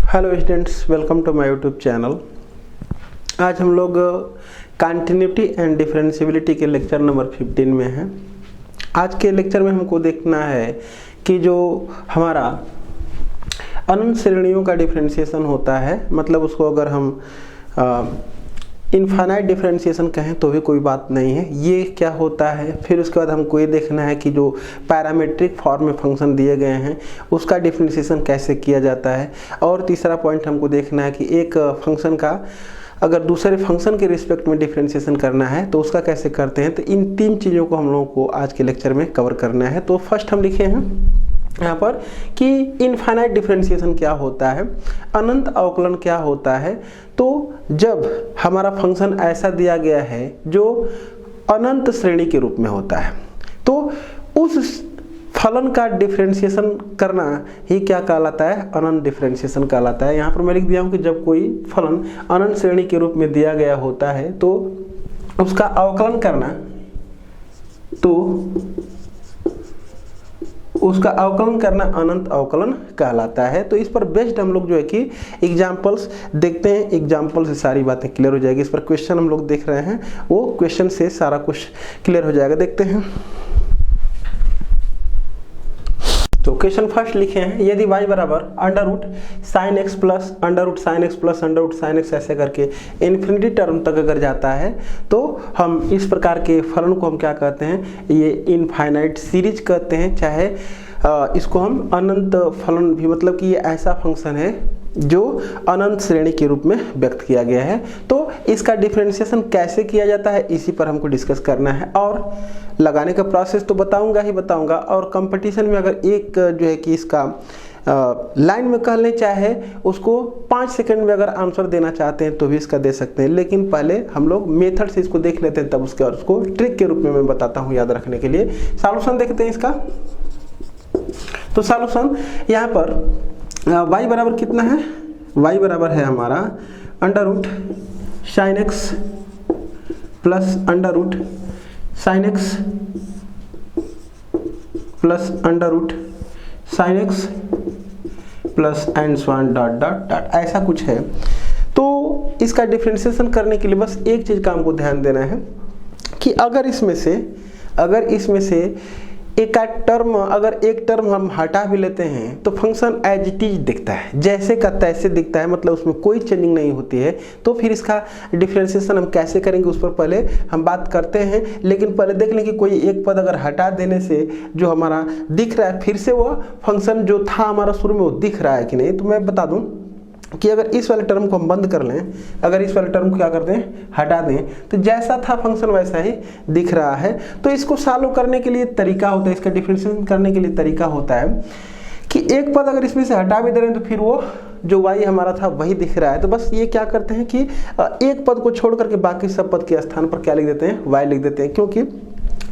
Hello students, welcome to my YouTube channel. आज हम लोग कंटिन्यूटी एंड डिफरेंशियबिलिटी के लेक्चर नंबर 15 में हैं। आज के लेक्चर में हमको देखना है कि जो हमारा अनंत श्रेणियों का डिफरेंशिएशन होता है, मतलब उसको अगर हम इनफाइनाइट डिफरेंशिएशन कहें तो भी कोई बात नहीं है, ये क्या होता है। फिर उसके बाद हमको ये देखना है कि जो पैरामीट्रिक फॉर्म में फंक्शन दिए गए हैं उसका डिफरेंशिएशन कैसे किया जाता है। और तीसरा पॉइंट हमको देखना है कि एक फंक्शन का अगर दूसरे फंक्शन के रिस्पेक्ट में डिफरेंशिएशन करना है तो उसका कैसे करते हैं। तो इन तीन चीज़ों को हम लोगों को आज के लेक्चर में कवर करना है। तो फर्स्ट हम लिखे हैं यहाँ पर कि इनफाइनाइट डिफरेंशिएशन क्या होता है, अनंत अवकलन क्या होता है। तो जब हमारा फंक्शन ऐसा दिया गया है जो अनंत श्रेणी के रूप में होता है तो उस फलन का डिफरेंशिएशन करना ही क्या कहलाता है, अनंत डिफरेंशिएशन कहलाता है। यहाँ पर मैं लिख दिया हूँ कि जब कोई फलन अनंत श्रेणी के रूप में दिया गया होता है तो उसका अवकलन करना, उसका अवकलन करना अनंत अवकलन कहलाता है। तो इस पर बेस्ड हम लोग जो है कि एग्जाम्पल्स देखते हैं, एग्जाम्पल से सारी बातें क्लियर हो जाएगी। इस पर क्वेश्चन हम लोग देख रहे हैं, वो क्वेश्चन से सारा कुछ क्लियर हो जाएगा। देखते हैं। तो क्वेश्चन फर्स्ट लिखे हैं, यदि y बराबर under root sine x plus under root sine x plus under root sine x ऐसे करके इन्फिनिटी टर्म तक अगर जाता है तो हम इस प्रकार के फलन को हम क्या कहते हैं, ये इनफाइनाइट सीरीज कहते हैं। चाहे इसको हम अनंत फलन भी, मतलब कि ये ऐसा फंक्शन है जो अनंत श्रेणी के रूप में व्यक्त किया गया है। तो इसका डिफरेंशिएशन कैसे किया जाता है इसी पर हमको डिस्कस करना है। और लगाने का प्रोसेस तो बताऊंगा ही बताऊंगा। और कंपटीशन में अगर एक जो है कि इसका लाइन में कह लें, चाहे उसको 5 सेकंड में अगर आंसर देना चाहते हैं तो भी इसका दे सकते हैं। लेकिन पहले हम लोग मेथड से इसको देख लेते हैं, तब उसके बाद उसको ट्रिक के रूप में मैं बताता हूँ याद रखने के लिए। सॉल्यूशन देखते हैं इसका। तो सॉल्यूशन यहाँ पर y बराबर कितना है, y बराबर है हमारा under root sine x plus under root sine x plus under root sine x plus and so on dot dot dot, ऐसा कुछ है। तो इसका डिफरेंशिएशन करने के लिए बस एक चीज़ का हमको ध्यान देना है कि अगर इसमें से एक टर्म हम हटा भी लेते हैं तो फंक्शन एज इट इज दिखता है, जैसे का तैसे दिखता है, मतलब उसमें कोई चेंजिंग नहीं होती है। तो फिर इसका डिफरेंशिएशन हम कैसे करेंगे उस पर पहले हम बात करते हैं। लेकिन पहले देख लें कि कोई एक पद अगर हटा देने से जो हमारा दिख रहा है, फिर से वो फंक्शन जो था हमारा शुरू में वो दिख रहा है कि नहीं। तो मैं बता दूँ कि अगर इस वाले टर्म को हम बंद कर लें, अगर इस वाले टर्म को क्या करते हैं, हटा दें, तो जैसा था फंक्शन वैसा ही दिख रहा है। तो इसको सॉल्व करने के लिए तरीका होता है, इसका डिफरेंशिएशन करने के लिए तरीका होता है कि एक पद अगर इसमें से हटा भी दे रहे हैं तो फिर वो जो y हमारा था वही दिख रहा है। तो बस ये क्या करते हैं कि एक पद को छोड़ करके बाकी सब पद के स्थान पर क्या लिख देते हैं, y लिख देते हैं। क्योंकि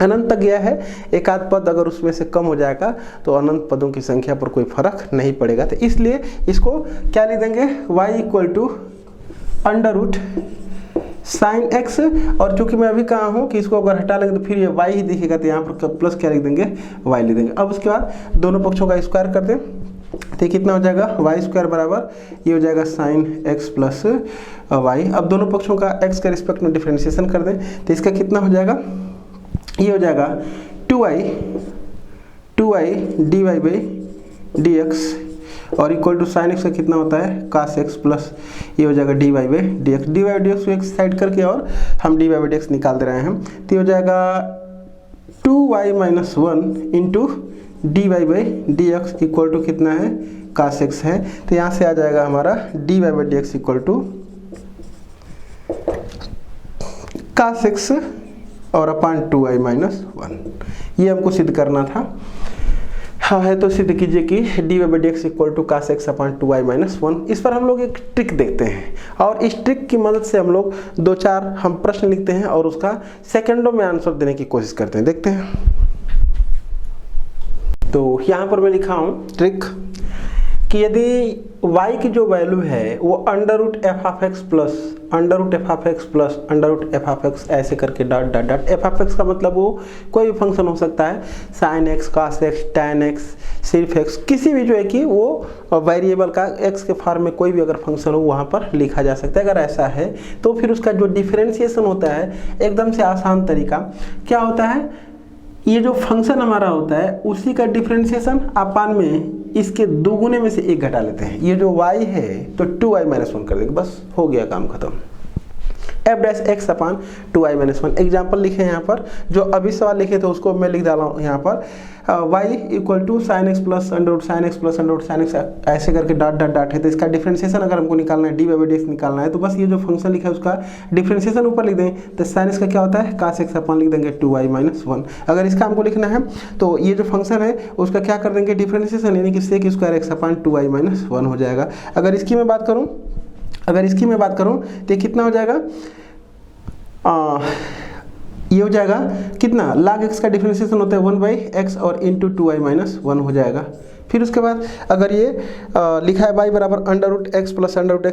अनंत तक गया है, एक आध पद अगर उसमें से कम हो जाएगा तो अनंत पदों की संख्या पर कोई फर्क नहीं पड़ेगा। तो इसलिए इसको क्या लिख देंगे, y equal to under root sine x. और चूंकि मैं अभी कहा हूँ कि इसको अगर हटा लेंगे तो फिर ये y ही दिखेगा, तो यहाँ पर प्लस क्या लिख देंगे, y लिख देंगे। अब उसके बाद दोनों पक्षों का स्क्वायर कर दें तो कितना हो जाएगा, वाई स्क्वायर बराबर ये हो जाएगा साइन एक्स प्लस वाई। अब दोनों पक्षों का x के रिस्पेक्ट में डिफरेंशिएशन कर दें तो इसका कितना हो जाएगा, ये हो जाएगा 2i dy बाई dx और इक्वल टू साइन एक्स का कितना होता है, cos x प्लस ये हो जाएगा dy बाई dx को एक साइड करके और हम dy बाई dx निकाल दे रहे हैं। तो ये हो जाएगा 2y minus 1 into dy by dx equal to कितना है, cos x है। तो यहाँ से आ जाएगा हमारा dy by dx equal to cos x और अपान 2i माइनस 1। ये हमको सिद्ध करना था। हाँ है तो सिद्ध कीजिए कि d by dx equal to cos x upon 2i minus 1। इस पर हम लोग एक ट्रिक देखते हैं और इस ट्रिक की मदद से हम लोग 2-4 हम प्रश्न लिखते हैं और उसका सेकंडों में आंसर देने की कोशिश करते हैं। देखते हैं। तो यहाँ पर मैं लिखा हूँ ट्रिक। कि यदि y की जो वैल्यू है वो under root f of x plus under root f of x plus under root f of x ऐसे करके dot dot dot, f of x का मतलब वो कोई भी फंक्शन हो सकता है, sine x, cos x, tan x, सिर्फ एक्स, किसी भी जो है कि वो वेरिएबल का एक्स के फॉर्म में कोई भी अगर फंक्शन हो वहाँ पर लिखा जा सकता है। अगर ऐसा है तो फिर उसका जो डिफरेंशिएशन होता है एकदम से आसान तरीका क्या होता है, ये जो फंक्शन हमारा होता है उसी का डिफरेंशिएशन अपान में इसके दोगुने में से एक घटा लेते हैं। ये जो y है तो 2y माइनस 1 कर देंगे, बस हो गया काम खत्म। एफ डैश एक्स अपान 2y माइनस 1 एग्जाम्पल लिखे यहाँ पर, जो अभी सवाल लिखे थे उसको मैं लिख डाला हूँ यहाँ पर, y equal to sine x plus under root sine x plus under root sine x ऐसे करके डॉट डॉट डॉट है। तो इसका डिफरेंशिएशन अगर हमको निकालना है, डी बाई डी एक्स निकालना है, तो बस ये जो फंक्शन लिखा है उसका डिफरेंशिएशन ऊपर लिख दें। तो साइन एक्स का क्या होता है, cos एक्स अपान लिख देंगे 2y माइनस 1। अगर इसका हमको लिखना है तो ये जो फंक्शन है उसका क्या कर देंगे डिफरेंशिएशन, यानी कि सेक स्क्वायर एक्स अपान 2y माइनस 1 हो जाएगा। अगर इसकी मैं बात करूँ तो कितना हो जाएगा, ये हो जाएगा कितना, log x का डिफरेंशिएशन होता है 1/x और इंटू 2y माइनस 1 हो जाएगा। फिर उसके बाद अगर ये लिखा है y बराबर under root x plus dot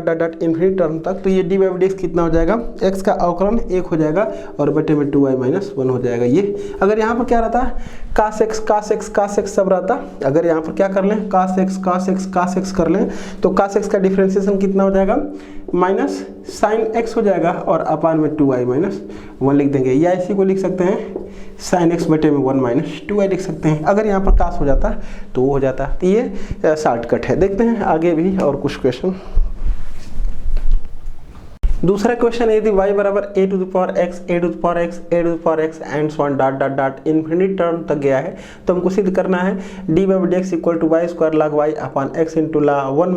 dot dot infinite term तक, तो ये डी बाई डी एक्स कितना हो जाएगा, x का अवकलन 1 हो जाएगा और बटे में 2y माइनस 1 हो जाएगा। ये अगर यहाँ पर क्या रहता है cos x सब रहता, अगर यहाँ पर क्या कर लें cos x कर लें तो cos x का डिफरेंशिएशन कितना हो जाएगा, माइनस साइन x हो जाएगा और अपान में 2y माइनस 1 लिख देंगे, या इसी को लिख सकते हैं साइन x बटे में 1 माइनस 2y लिख सकते हैं। अगर यहाँ पर कास हो जाता तो वो हो जाता। तो ये शॉर्टकट है। देखते हैं आगे भी और कुछ क्वेश्चन। दूसरा क्वेश्चन है, यदि y बराबर a to the power x and so on dot dot dot infinite term तक गया है, तो हमको सिद्ध करना है d by D x equal to y square log y upon x into one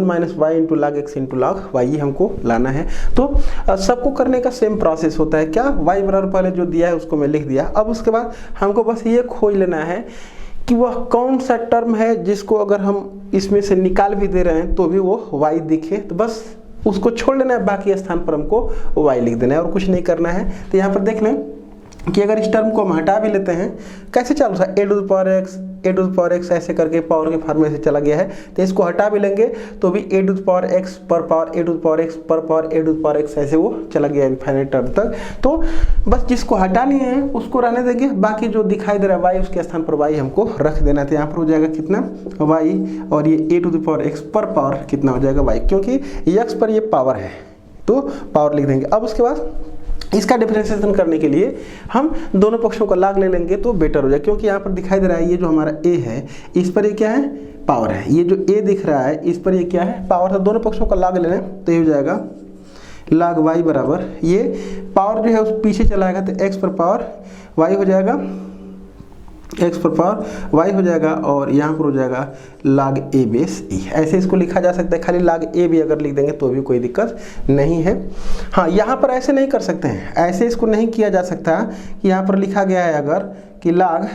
minus y into log x into log y, ये हमको लाना है। तो सबको करने का सेम प्रोसेस होता है। क्या, y बराबर पहले जो दिया है उसको मैं लिख दिया, अब उसके बाद हमको बस ये खोज लेना है कि वह कौन सा टर्म है जिसको अगर हम इसमें से निकाल भी दे रहे हैं तो भी वो y दिखे, तो बस उसको छोड़ लेना है, बाकी स्थान पर हमको y लिख देना है और कुछ नहीं करना है। तो यहाँ पर देख लें कि अगर इस टर्म को हम हटा भी लेते हैं, कैसे चालू था ए टू द पावर एक्स ऐसे करके पावर के फॉर्म में से चला गया है, तो इसको हटा भी लेंगे तो भी A to the power X पर power A to the power X पर power A to the power X ऐसे वो चला गया इनफाइनाइट टर्म तक। तो बस जिसको हटा लिए हैं उसको रहने देंगे, बाकी जो दिखाई दे रहा है वाई उसके स्थान पर वाई हमको रख देना था। यहाँ पर हो जाएगा कितना वाई, और ये ए टू द पावर एक्स पर पावर कितना हो जाएगा वाई, क्योंकि एक्स पर ये पावर है तो पावर लिख देंगे। अब उसके बाद इसका डिफरेंशिएशन करने के लिए हम दोनों पक्षों का log ले लेंगे तो बेटर हो जाए, क्योंकि यहाँ पर दिखाई दे रहा है ये जो हमारा a है इस पर ये क्या है, पावर है, ये जो a दिख रहा है इस पर ये क्या है, पावर है। दोनों पक्षों का log ले लें तो ये हो जाएगा log y बराबर, ये पावर जो है उस पीछे चलाएगा तो x पर पावर y हो जाएगा, x पर पावर y हो जाएगा और यहाँ पर हो जाएगा log a बेस e। ऐसे इसको लिखा जा सकता है, खाली log a भी अगर लिख देंगे तो भी कोई दिक्कत नहीं है। हाँ, यहाँ पर ऐसे नहीं कर सकते हैं, ऐसे इसको नहीं किया जा सकता कि यहाँ पर लिखा गया है अगर कि log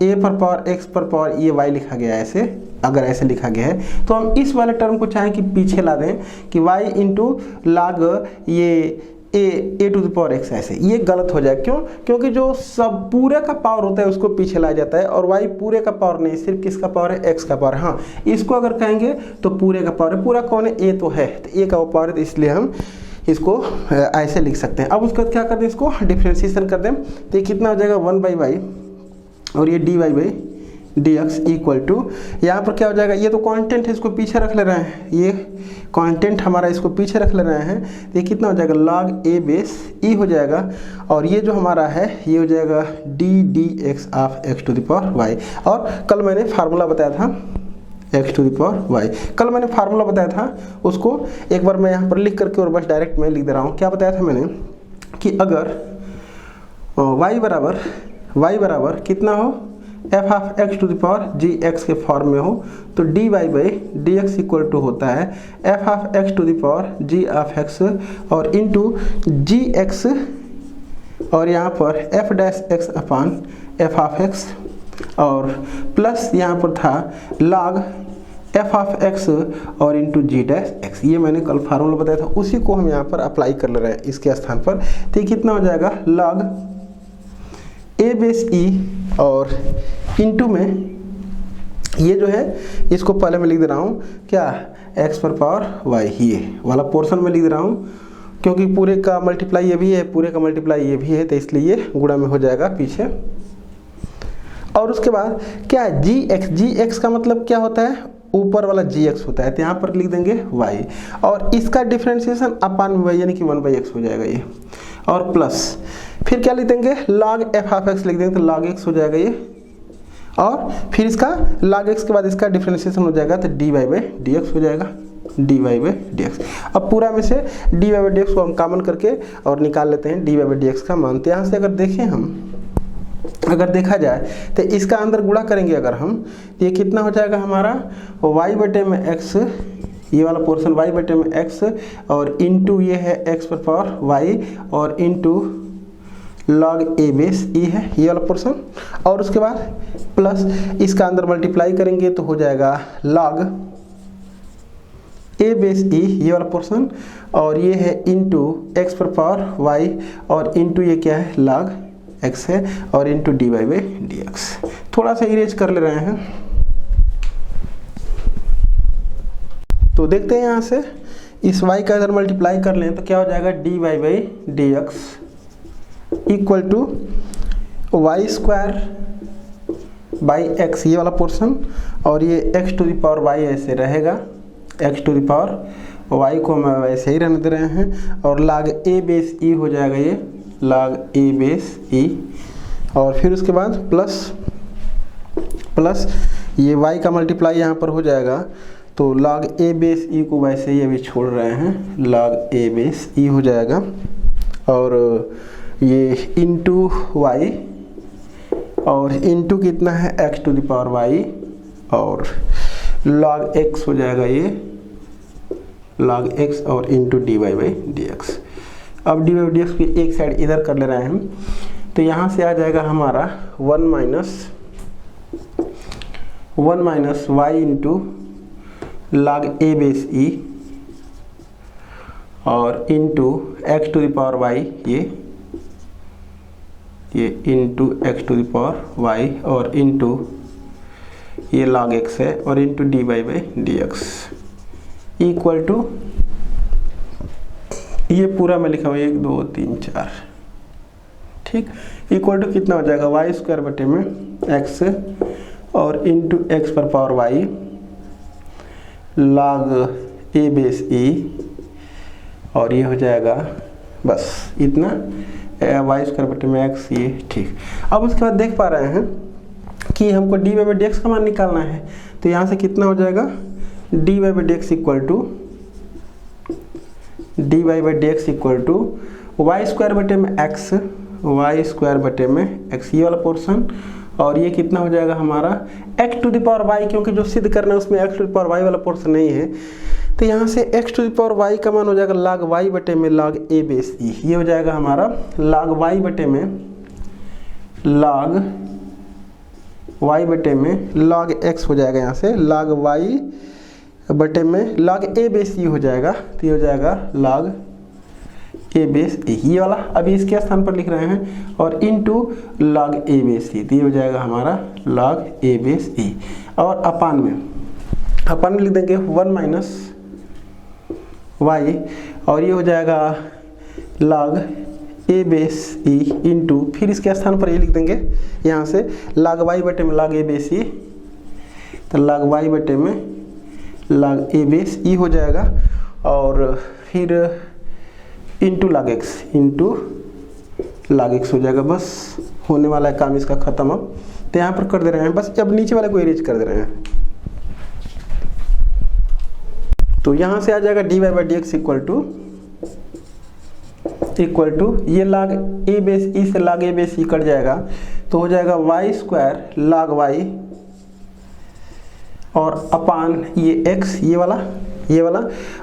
a पर पावर x पर पावर ये y लिखा गया है, ऐसे अगर ऐसे लिखा गया है तो हम इस वाले टर्म को चाहें कि पीछे ला दें कि y इंटू log ये ए टू द पावर एक्स, ऐसे ये गलत हो जाए। क्यों, क्योंकि जो सब पूरे का पावर होता है उसको पीछे लाया जाता है और y पूरे का पावर नहीं, सिर्फ किसका पावर है, x का पावर। हाँ, इसको अगर कहेंगे तो पूरे का पावर है, पूरा कौन है, a तो है, तो a का वो पावर है, तो इसलिए हम इसको ऐसे लिख सकते हैं। अब उसके बाद क्या कर दें, इसको डिफ्रेंशिएशन कर दें तो ये कितना हो जाएगा 1/y और ये dy by D x equal to, यहाँ पर क्या हो जाएगा, ये तो कांस्टेंट है इसको पीछे रख ले रहे हैं, ये कांस्टेंट हमारा इसको पीछे रख ले रहे हैं, तो ये कितना हो जाएगा log a बेस e हो जाएगा और ये जो हमारा है ये हो जाएगा D x of x to the power y. और कल मैंने फार्मूला बताया था x to the power y, कल मैंने फार्मूला बताया था उसको एक बार मैं यहाँ पर लिख करके और बस डायरेक्ट मैं लिख दे रहा हूँ। क्या बताया था मैंने कि अगर y बराबर कितना हो, f of x to the power g x के फॉर्म में हो तो d Y by D x equal to होता है f of x to the power g of x और इंटू जी एक्स और यहाँ पर f dash x upon f of x और प्लस यहाँ पर था log एफ ऑफ एक्स और इंटू जी डैश एक्स। ये मैंने कल फार्मूला बताया था, उसी को हम यहाँ पर अप्लाई कर ले रहे हैं इसके स्थान पर। तो ये कितना हो जाएगा log ए बेस ई और इंटू में ये जो है इसको पहले मैं लिख दे रहा हूँ क्या, x पर पावर y, ये वाला पोर्शन में लिख दे रहा हूँ क्योंकि पूरे का मल्टीप्लाई ये भी है, पूरे का मल्टीप्लाई ये भी है, तो इसलिए ये गुणा में हो जाएगा पीछे। और उसके बाद क्या है gx का मतलब क्या होता है, ऊपर वाला gx होता है, तो यहाँ पर लिख देंगे y और इसका डिफरेंशिएशन अपान में y यानी कि 1/x हो जाएगा ये, और प्लस फिर क्या लिख देंगे log f(x) लिख देंगे तो log x हो जाएगा ये, और फिर इसका log x के बाद इसका डिफरेंशिएशन हो जाएगा तो dy/dx हो जाएगा, dy/dx। अब पूरा में से dy/dx को हम कॉमन करके और निकाल लेते हैं dy/dx का मान। तो यहाँ से अगर देखें हम, अगर देखा जाए तो इसका अंदर गुणा करेंगे अगर हम, तो ये कितना हो जाएगा हमारा y/x, ये वाला पोर्शन y/x और इंटू ये है x पर पावर y और into log a base e है ये वाला पोर्शन, और उसके बाद प्लस इसका अंदर मल्टीप्लाई करेंगे तो हो जाएगा log a बेस e ये वाला पोर्शन, और ये है इंटू x पर पावर y और इंटू ये क्या है log x है और इंटू dy/dx। थोड़ा सा इरेज कर ले रहे हैं तो देखते हैं यहाँ से इस y का अगर मल्टीप्लाई कर लें तो क्या हो जाएगा dy/dx इक्वल टू y²/x ये वाला पोर्शन, और ये x⁴y ऐसे रहेगा, x⁴y को हम वैसे ही रहने दे रहे हैं, और log a बेस e हो जाएगा ये log a बेस e, और फिर उसके बाद प्लस ये y का मल्टीप्लाई यहाँ पर हो जाएगा तो log a बेस e को वैसे ही अभी छोड़ रहे हैं, log a बेस e हो जाएगा, और ये इंटू y और इंटू कितना है x⁴y और log x हो जाएगा ये log x और इंटू dy/dx। अब dy/dx की एक साइड इधर कर ले रहे हैं हम, तो यहाँ से आ जाएगा हमारा 1 minus y into log a base e और इंटू x⁴y ये इंटू x⁴y और इंटू ये log x है और इंटू dy/dx इक्वल टू ये पूरा मैं लिखा हूँ 1 2 3 4, ठीक, इक्वल टू कितना हो जाएगा y² में x और इंटू x पर power y log a base e, और ये हो जाएगा बस इतना y² में x ये, ठीक। अब उसके बाद देख पा रहे हैं कि हमको dy/dx का मान निकालना है, तो यहाँ से कितना हो जाएगा dy/dx इक्वल टू y² में x ये वाला पोर्शन, और ये कितना हो जाएगा हमारा x⁴y, क्योंकि जो सिद्ध करना है उसमें x⁴y वाला पोर्शन नहीं है, तो यहाँ से x⁴y का मान हो जाएगा log y में log a बेस e, ये हो जाएगा हमारा log y में log x हो जाएगा, यहाँ से log y में log a बेस e हो जाएगा, तो ये हो जाएगा log a बेस e ये वाला, अभी इसके स्थान पर लिख रहे हैं, और into log a base e, तो ये हो जाएगा हमारा log a बेस e, और अपान में लिख देंगे 1 माइनस y और ये हो जाएगा log a base e into, फिर इसके स्थान पर ये लिख देंगे यहाँ से log y में log a बेस e, तो log y में log a बेस e हो जाएगा, और फिर इंटू log x हो जाएगा। बस होने वाला है काम इसका ख़त्म। अब तो यहाँ पर कर दे रहे हैं, बस अब नीचे वाले को इरेज कर दे रहे हैं, तो यहाँ से आ जाएगा dy/dx इक्वल टू ये log a बेस e से log a base e cut जाएगा, तो हो जाएगा y² log y और अपान ये x ये वाला,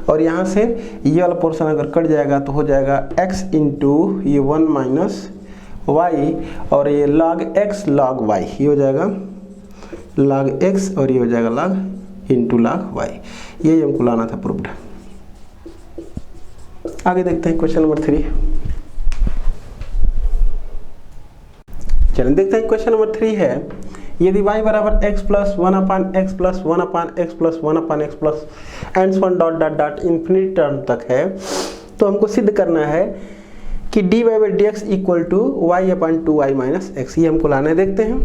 और यहाँ से ये वाला पोर्शन अगर कट जाएगा तो हो जाएगा x इंटू ये 1 माइनस y और ये log x log y, ये हो जाएगा log x और ये हो जाएगा log इंटू log y। ये हमको लाना था प्रूफ्ड। आगे देखते हैं क्वेश्चन नंबर 3। चलिए देखते हैं क्वेश्चन नंबर 3 है यदि y बराबर x plus 1/x plus 1/x plus 1/x plus and so on dot dot dot infinity term तक है, तो हमको सिद्ध करना है कि dy/dx equal to y/2y minus x, ये हमको लाना है। देखते हैं,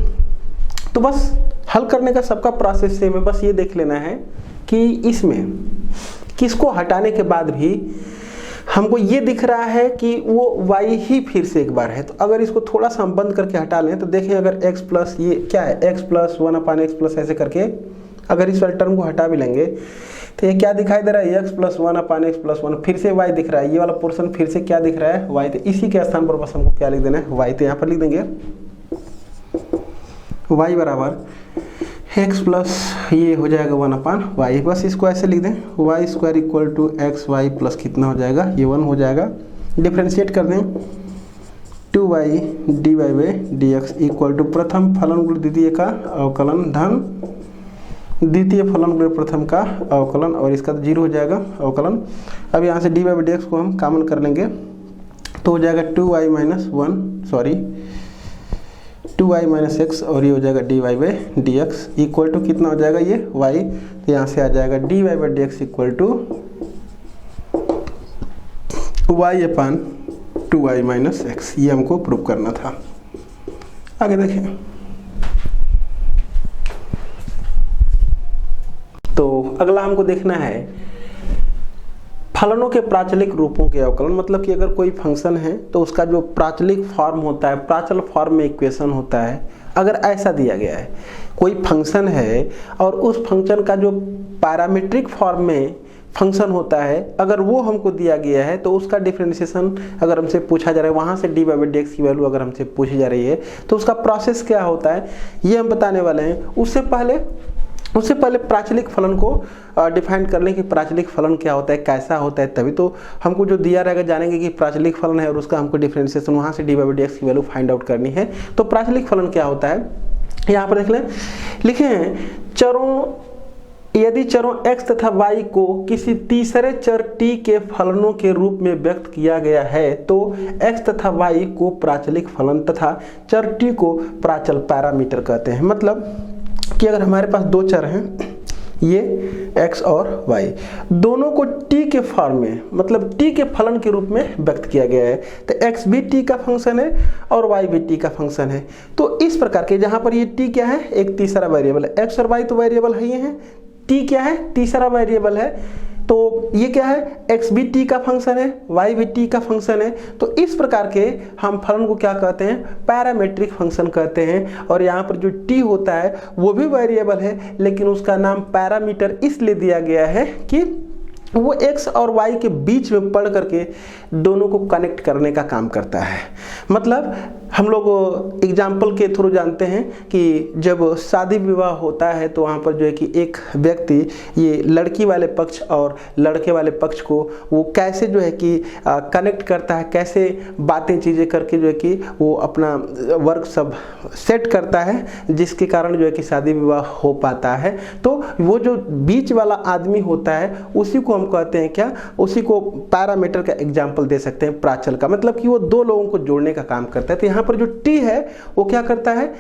तो बस हल करने का सबका प्रोसेस सेम है, बस ये देख लेना है कि इसमें किसको हटाने के बाद भी हमको ये दिख रहा है कि वो y ही फिर से एक बार है। तो अगर इसको थोड़ा सा हम बंद करके हटा लें तो देखें, अगर x प्लस ये क्या है x प्लस 1/x प्लस ऐसे करके अगर इस वाले टर्म को हटा भी लेंगे तो ये क्या दिखाई दे रहा है, x प्लस 1/x प्लस 1, फिर से y दिख रहा है, ये वाला पोर्शन फिर से क्या दिख रहा है, y। तो इसी के स्थान पर बस हमको क्या लिख देना है, y। तो यहाँ पर लिख देंगे y बराबर x प्लस ये हो जाएगा 1/y, बस इसको ऐसे लिख दें, y square equal to x y plus कितना हो जाएगा, ये 1 हो जाएगा। डिफ्रेंशिएट कर दें, 2y dy/dx इक्वल टू प्रथम फलन गुण द्वितीय का अवकलन धन द्वितीय फलन गुण प्रथम का अवकलन, और इसका 0 हो जाएगा अवकलन। अब यहाँ से dy/dx को हम कॉमन कर लेंगे तो हो जाएगा 2y माइनस x, और ये हो जाएगा dy/dx इक्वल टू कितना हो जाएगा ये y। तो यहाँ से आ जाएगा dy/dx equal to y/2y minus x, ये हमको प्रूव करना था। आगे देखें, तो अगला हमको देखना है फलनों के प्राचलिक रूपों के अवकलन, मतलब कि अगर कोई फंक्शन है तो उसका जो प्राचलिक फॉर्म होता है, प्राचल फॉर्म में इक्वेशन होता है। अगर ऐसा दिया गया है कोई फंक्शन है और उस फंक्शन का जो पैरामीट्रिक फॉर्म में फंक्शन होता है, अगर वो हमको दिया गया है तो उसका डिफरेंशिएशन अगर हमसे पूछा जा रहा है, वहाँ से dy/dx की वैल्यू अगर हमसे पूछी जा रही है तो उसका प्रोसेस क्या होता है ये हम बताने वाले हैं। उससे पहले प्राचलिक फलन को डिफाइन कर लें कि प्राचलिक फलन क्या होता है, कैसा होता है, तभी तो हमको जो दिया रहेगा जानेंगे कि प्राचलिक फलन है और उसका हमको डिफरेंशिएशन वहाँ से dy/dx की वैल्यू फाइंड आउट करनी है। तो प्राचलिक फलन क्या होता है, यहाँ पर देख लें, लिखे हैं यदि चरों x तथा y को किसी तीसरे चर t के फलनों के रूप में व्यक्त किया गया है तो x तथा y को प्राचलिक फलन तथा चर t को प्राचल पैरामीटर कहते हैं। मतलब कि अगर हमारे पास दो चर हैं, ये x और y, दोनों को t के फॉर्म में, मतलब t के फलन के रूप में व्यक्त किया गया है, तो x भी t का फंक्शन है और y भी t का फंक्शन है। तो इस प्रकार के जहां पर ये t क्या है, एक तीसरा वेरिएबल है, x और y तो वेरिएबल है ही है, t क्या है, तीसरा वेरिएबल है, तो ये क्या है, x भी t का फंक्शन है, y भी t का फंक्शन है। तो इस प्रकार के हम फलन को क्या कहते हैं, पैरामीट्रिक फंक्शन कहते हैं। और यहाँ पर जो t होता है वो भी वेरिएबल है, लेकिन उसका नाम पैरामीटर इसलिए दिया गया है कि वो x और y के बीच में पढ़ करके दोनों को कनेक्ट करने का काम करता है। मतलब हम लोग एग्जाम्पल के थ्रू जानते हैं कि जब शादी विवाह होता है तो वहाँ पर जो है कि एक व्यक्ति ये लड़की वाले पक्ष और लड़के वाले पक्ष को वो कैसे जो है कि कनेक्ट करता है, कैसे बातें चीज़ें करके जो है कि वो अपना वर्क सब सेट करता है, जिसके कारण जो है कि शादी विवाह हो पाता है। तो वो जो बीच वाला आदमी होता है उसी को हम कहते हैं क्या, उसी को पैरामीटर का एग्जाम्पल दे सकते हैं प्राचल का, मतलब कि वो दो लोगों को जोड़ने का काम करता है। तो यहाँ पर जो t है वो क्या करता है,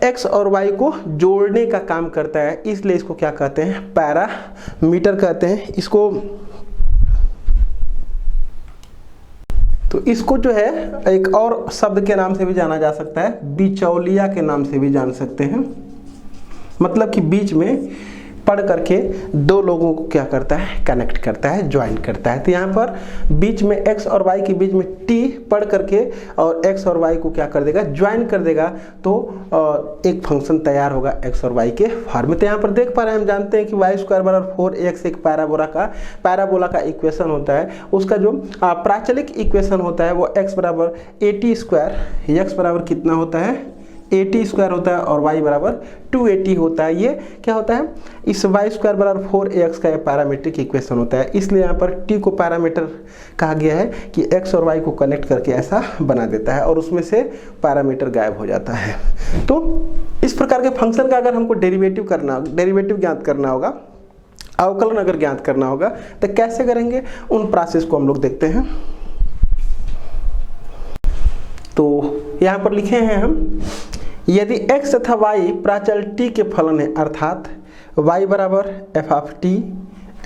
x और y को जोड़ने का काम करता है, इसलिए इसको क्या कहते हैं, पैरामीटर कहते हैं इसको। तो इसको जो है एक और शब्द के नाम से भी जाना जा सकता है, बिचौलिया के नाम से भी जान सकते हैं। मतलब कि बीच में पढ़ करके दो लोगों को क्या करता है, कनेक्ट करता है, ज्वाइन करता है। तो यहाँ पर बीच में x और y के बीच में t पढ़ करके और x और y को क्या कर देगा, ज्वाइन कर देगा, तो एक फंक्शन तैयार होगा x और y के फॉर्म में। तो यहाँ पर देख पा रहे हैं, हम जानते हैं कि y² बराबर 4x एक पैराबोला का इक्वेशन होता है। उसका जो प्राचलिक इक्वेशन होता है वो x बराबर 80², x बराबर कितना होता है, 80² होता है और y बराबर 280 होता है। ये क्या होता है, इस y² बराबर 4ax का पैरामीट्रिक इक्वेशन होता है। इसलिए यहाँ पर t को पैरामीटर कहा गया है कि x और y को कनेक्ट करके ऐसा बना देता है और उसमें से पैरामीटर गायब हो जाता है। तो इस प्रकार के फंक्शन का अगर हमको डेरिवेटिव ज्ञात करना होगा, अवकलन अगर ज्ञात करना होगा तो कैसे करेंगे, उन प्रोसेस को हम लोग देखते हैं। तो यहाँ पर लिखे हैं हम यदि x तथा y प्राचल t के फलन है, अर्थात y बराबर एफ ऑफ टी,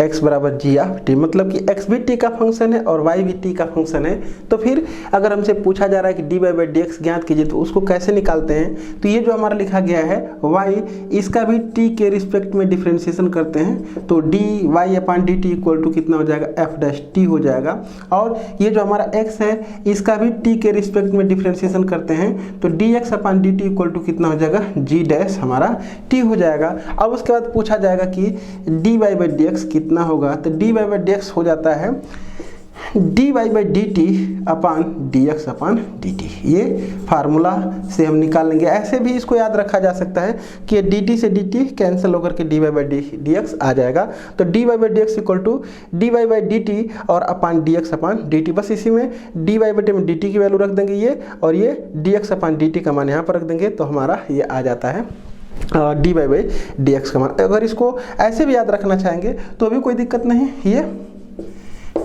x बराबर जी ऑफ टी, मतलब कि x भी t का फंक्शन है और y भी t का फंक्शन है, तो फिर अगर हमसे पूछा जा रहा है कि dy बाई dx ज्ञात कीजिए तो उसको कैसे निकालते हैं। तो ये जो हमारा लिखा गया है y, इसका भी t के रिस्पेक्ट में डिफ्रेंशिएशन करते हैं, तो dy upon dt equal to कितना हो जाएगा, f डैश t हो जाएगा। और ये जो हमारा x है इसका भी t के रिस्पेक्ट में डिफ्रेंशिएशन करते हैं, तो dx upon dt equal to कितना हो जाएगा, g डैश हमारा t हो जाएगा। अब उसके बाद पूछा जाएगा कि dy बाई dx कितना होगा, तो dy बाई dx हो जाता है dy by dt upon dx upon dt। ये फार्मूला से हम निकाल लेंगे। ऐसे भी इसको याद रखा जा सकता है कि dt से dt कैंसिल होकर के dy बाई dx आ जाएगा, तो dy by dx equal to dy by dt और अपान dx अपान dt। बस इसी में dy बाई में dt की वैल्यू रख देंगे ये, और ये dx अपान dt का मान यहाँ पर रख देंगे, तो हमारा ये आ जाता है dy बाई dx का मान। अगर इसको ऐसे भी याद रखना चाहेंगे तो भी कोई दिक्कत नहीं, ये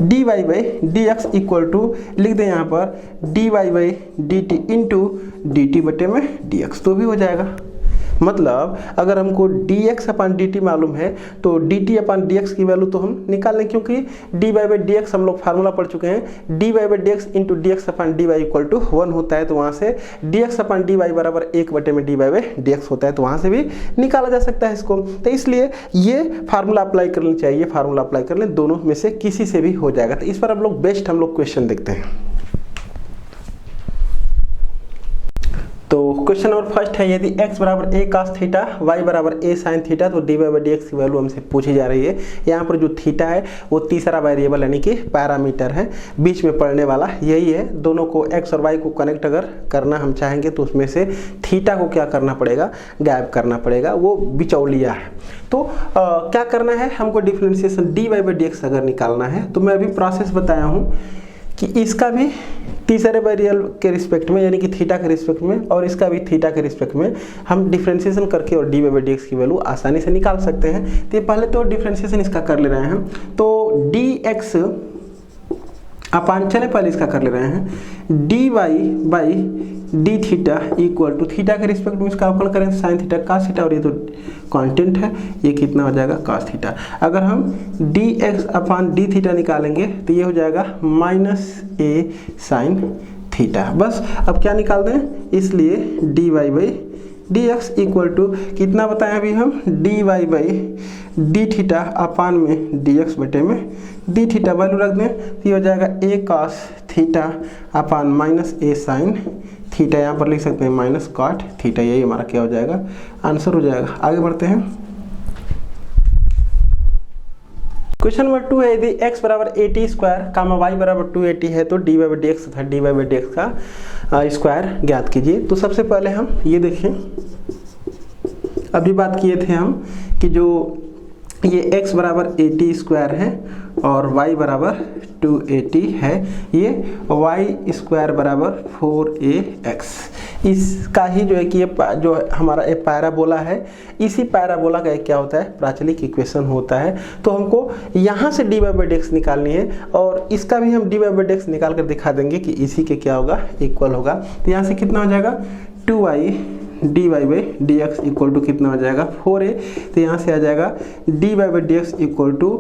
dy by dx equal to लिख दें यहाँ पर dy by dt into dt बटे में dx, तो भी हो जाएगा। मतलब अगर हमको dx अपान dt मालूम है तो dt अपान dx की वैल्यू तो हम निकाल लें, क्योंकि dy बाई dx हम लोग फार्मूला पढ़ चुके हैं, dy by dx into dx upon dy equal to 1 होता है, तो वहाँ से dx अपान dy बराबर 1 बटे में dy बाई dx होता है, तो वहाँ से भी निकाला जा सकता है इसको। तो इसलिए ये फार्मूला अप्लाई कर लेना चाहिए, फार्मूला अप्लाई कर लें, दोनों में से किसी से भी हो जाएगा। तो इस पर हम लोग बेस्ट क्वेश्चन देखते हैं। तो क्वेश्चन नंबर फर्स्ट है, यदि x बराबर a cos थीटा, y बराबर a sin थीटा, तो dy बाई dx की वैल्यू हमसे पूछी जा रही है। यहाँ पर जो थीटा है वो तीसरा वेरिएबल यानी कि पैरामीटर है, बीच में पढ़ने वाला यही है। दोनों को x और y को कनेक्ट अगर करना हम चाहेंगे तो उसमें से थीटा को क्या करना पड़ेगा, गायब करना पड़ेगा, वो बिचौलिया है। तो क्या करना है, हमको डिफरेंशिएशन dy बाई dx अगर निकालना है तो मैं अभी प्रोसेस बताया हूँ कि इसका भी तीसरे वेरिएबल के रिस्पेक्ट में यानी कि थीटा के रिस्पेक्ट में और इसका भी थीटा के रिस्पेक्ट में हम डिफरेंशिएशन करके और डी बाई dx की वैल्यू आसानी से निकाल सकते हैं। तो पहले तो डिफरेंशिएशन इसका कर ले रहे हैं, तो dx अपान, चले पहले इसका कर ले रहे हैं, dy by D theta equal to theta के रिस्पेक्ट में इसका अवकलन करें साइन थीटा cos थीटा, और ये तो कांस्टेंट है, ये कितना हो जाएगा cos थीटा। अगर हम dx अपान डी थीटा निकालेंगे तो ये हो जाएगा माइनस a साइन थीटा। बस अब क्या निकाल दें, इसलिए dy by dx equal to कितना बताएं अभी हम, dy by D theta upon में dx बटे में डी थीटा वैल्यू रख दें, तो ये हो जाएगा a cos theta upon minus a sine theta, यहाँ पर लिख सकते हैं माइनस कॉट थीटा। यही हमारा क्या हो जाएगा, आंसर हो जाएगा। आगे बढ़ते हैं। क्वेश्चन नंबर 2 है, यदि x बराबर 80 स्क्वायर कामा y बराबर 280 है तो dy बाई dx तथा dy बाई dx का स्क्वायर ज्ञात कीजिए। तो सबसे पहले हम ये देखें, अभी बात किए थे हम कि जो ये x बराबर 80 स्क्वायर है और y बराबर 280 है, ये y स्क्वायर बराबर 4ax, इसका ही जो है कि ये जो हमारा एक पैराबोला है, इसी पैराबोला का एक क्या होता है, प्राचलिक इक्वेशन होता है। तो हमको यहाँ से dy बाई dx निकालनी है और इसका भी हम dy बाई dx निकाल कर दिखा देंगे कि इसी के क्या होगा, इक्वल होगा। तो यहाँ से कितना हो जाएगा, 2y dy by dx equal to कितना हो जाएगा, 4a। तो यहाँ से आ जाएगा dy by dx equal to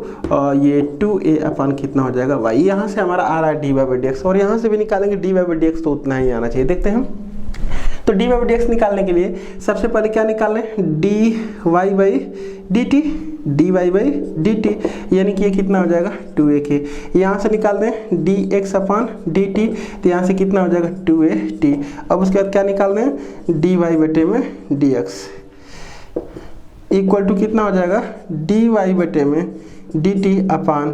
ये 2a अपान कितना हो जाएगा y। यहाँ से हमारा आ रहा है dy बाई dx, और यहाँ से भी निकालेंगे dy बाई dx, तो उतना ही आना चाहिए। देखते हैं हम, तो dy बाई dx निकालने के लिए सबसे पहले क्या निकालना है, dy by dt, dy by dt, यानी कि ये कितना हो जाएगा 2ak। यहाँ से निकाल दें dx अपान dt, तो यहाँ से कितना हो जाएगा 2at। अब उसके बाद क्या निकाल दें, dy बटे में dx इक्वल टू कितना हो जाएगा, dy बटे में dt अपान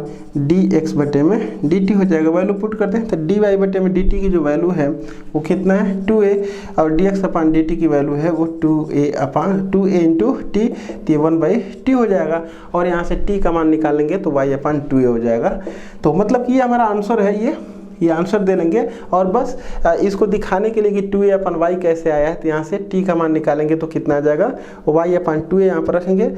dx बटे में dt हो जाएगा। वैल्यू पुट करते हैं, तो dy बटे में dt की जो वैल्यू है वो कितना है 2a, और dx अपान dt की वैल्यू है वो 2a अपान 2a इंटू टी, तो 1/t हो जाएगा। और यहाँ से t का मान निकालेंगे तो y अपान 2a हो जाएगा। तो मतलब कि ये हमारा आंसर है, ये आंसर दे लेंगे। और बस इसको दिखाने के लिए कि 2a अपान y कैसे आया है, तो यहाँ से t का मान निकालेंगे तो कितना आ जाएगा, y अपान 2a यहाँ पर रखेंगे,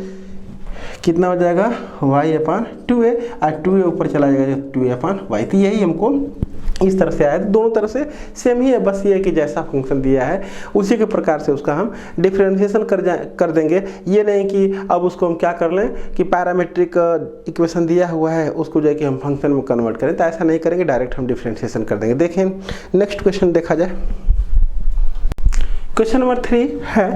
कितना हो जाएगा y अपान 2a, और 2a ऊपर चला जाएगा 2a अपान y। तो यही हमको इस तरह से आया। दोनों तरह से सेम ही है, बस ये है कि जैसा फंक्शन दिया है उसी के प्रकार से उसका हम डिफरेंशिएशन कर देंगे। ये नहीं कि अब उसको हम क्या कर लें कि पैरामीट्रिक इक्वेशन दिया हुआ है उसको जो है कि हम फंक्शन में कन्वर्ट करें, तो ऐसा नहीं करेंगे, डायरेक्ट हम डिफरेंशिएशन कर देंगे। देखें नेक्स्ट क्वेश्चन देखा जाए। क्वेश्चन नंबर 3 है,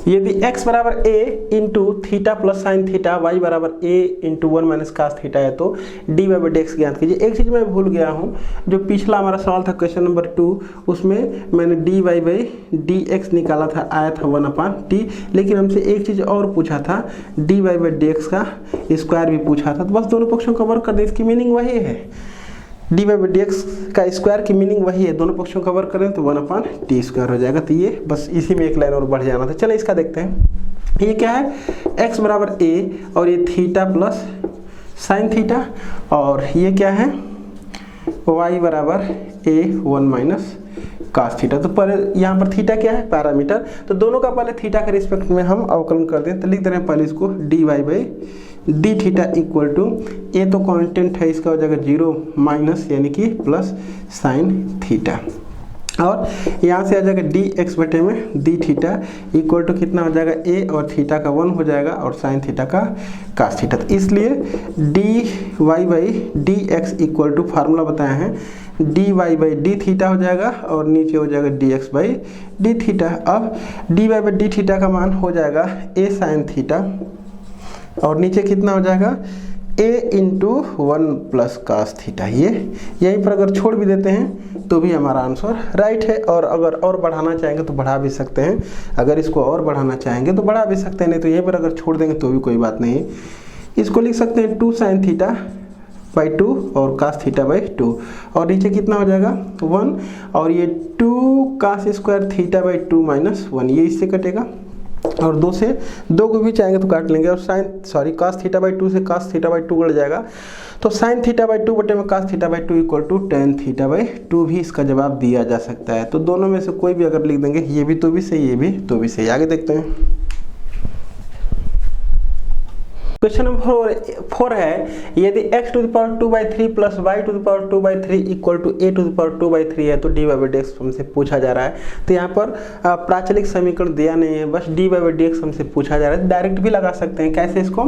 यदि x बराबर a into theta plus sine theta, y बराबर a into 1 minus cos theta है तो dy बाई dx ज्ञात कीजिए। एक चीज़ मैं भूल गया हूँ, जो पिछला हमारा सवाल था क्वेश्चन नंबर 2, उसमें मैंने dy बाई dx निकाला था, आया था 1/t, लेकिन हमसे एक चीज़ और पूछा था, dy बाई dx का स्क्वायर भी पूछा था। तो बस दोनों पक्षों को कवर कर दें, इसकी मीनिंग वही है, डी बाई dx का स्क्वायर की मीनिंग वही है, दोनों पक्षों कवर करें तो 1/t स्क्वायर हो जाएगा। तो ये बस इसी में एक लाइन और बढ़ जाना था। चलो इसका देखते हैं, ये क्या है, x बराबर a और ये थीटा प्लस साइन थीटा, और ये क्या है, y बराबर a 1 माइनस कास थीटा। तो पहले यहाँ पर थीटा क्या है, पैरामीटर, तो दोनों का पहले थीटा के रिस्पेक्ट में हम अवकलन कर दें। तो लिख दे रहे हैं पहले इसको dy by D theta equal to, A तो कांस्टेंट है, इसका हो जाएगा 0 माइनस यानी कि प्लस साइन थीटा, और यहाँ से आ जाएगा डी एक्स बटे में डी थीटा इक्वल टू कितना हो जाएगा, ए और थीटा का 1 हो जाएगा और साइन थीटा का कास थीटा। तो इसलिए D Y by D x equal to, formula बताया है, D Y by D theta हो जाएगा और नीचे हो जाएगा D X by D theta. अब D Y by D theta का मान हो जाएगा ए साइन थीटा, और नीचे कितना हो जाएगा, a into 1 plus cos theta. ये यहीं पर अगर छोड़ भी देते हैं तो भी हमारा आंसर राइट है, और अगर और बढ़ाना चाहेंगे तो बढ़ा भी सकते हैं, अगर इसको और बढ़ाना चाहेंगे तो बढ़ा भी सकते हैं, नहीं तो यहीं पर अगर छोड़ देंगे तो भी कोई बात नहीं। इसको लिख सकते हैं 2 साइन थीटा बाई 2 और कास थीटा बाई 2, और नीचे कितना हो जाएगा 1, और ये 2 cos square theta by 2 minus 1, ये इससे कटेगा, और 2 से 2 को भी चाहेंगे तो काट लेंगे, और कास थीटा बाई 2 से कास थीटा बाई 2 कट जाएगा, तो साइन थीटा बाई 2 बटे में cos theta by 2 equal to tan theta by 2 भी इसका जवाब दिया जा सकता है। तो दोनों में से कोई भी अगर लिख देंगे, ये भी तो भी सही, ये भी तो भी सही। आगे देखते हैं, क्वेश्चन नंबर 4 है, यदि x टू द पावर 2/3 प्लस y to the power 2/3 equal to a to the power 2/3 है तो dy बाई dx हमसे पूछा जा रहा है। तो यहाँ पर प्राचलिक समीकरण दिया नहीं है, बस dy बाई dx हमसे पूछा जा रहा है। डायरेक्ट भी लगा सकते हैं, कैसे इसको,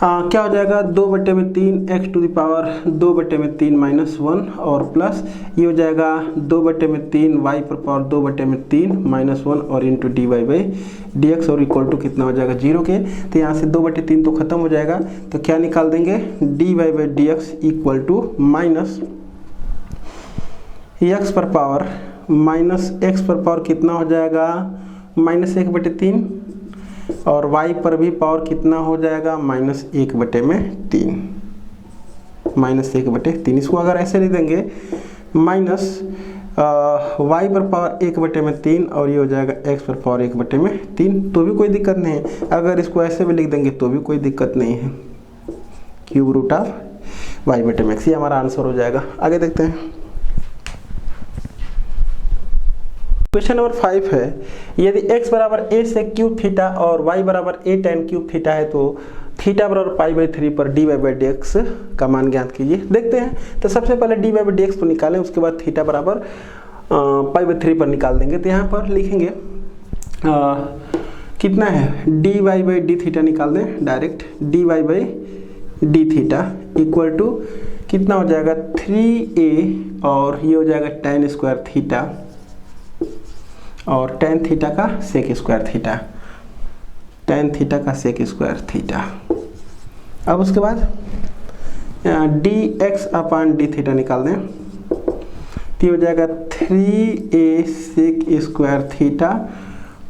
क्या हो जाएगा, 2/3 x to the power 2/3 minus 1, और प्लस ये हो जाएगा 2/3 y पर पावर 2/3 माइनस 1 और into d Y by D x, और इक्वल टू कितना हो जाएगा 0 के। तो यहाँ से 2/3 तो खत्म हो जाएगा, तो क्या निकाल देंगे, d Y by D x equal to minus x पर पावर माइनस एक्स पर पावर कितना हो जाएगा, -1/3, और y पर भी पावर कितना हो जाएगा, -1/3, -1/3। इसको अगर ऐसे लिख देंगे, माइनस y पर पावर 1/3 और ये हो जाएगा x पर पावर 1/3, तो भी कोई दिक्कत नहीं है। अगर इसको ऐसे भी लिख देंगे तो भी कोई दिक्कत नहीं है, क्यूब रूट ऑफ y/x, ये हमारा आंसर हो जाएगा। आगे देखते हैं, क्वेश्चन नंबर 5 है, यदि x बराबर a से क्यूब थीटा और y बराबर a tan क्यूब थीटा है तो थीटा बराबर π/3 पर dy बाई dx का मान ज्ञात कीजिए। देखते हैं, तो सबसे पहले dy बाई dx को निकालें, उसके बाद थीटा बराबर π/3 पर निकाल देंगे। तो यहाँ पर लिखेंगे कितना है, dy बाई डी थीटा निकाल दें direct, dy by D theta equal to कितना हो जाएगा 3a, और ये हो जाएगा tan स्क्वायर थीटा और tan थीटा का sec square theta, tan theta का सेक स्क्वायर थीटा। अब उसके बाद dx अपान डी थीटा निकाल दें, तो हो जाएगा 3a सेक स्क्वायर थीटा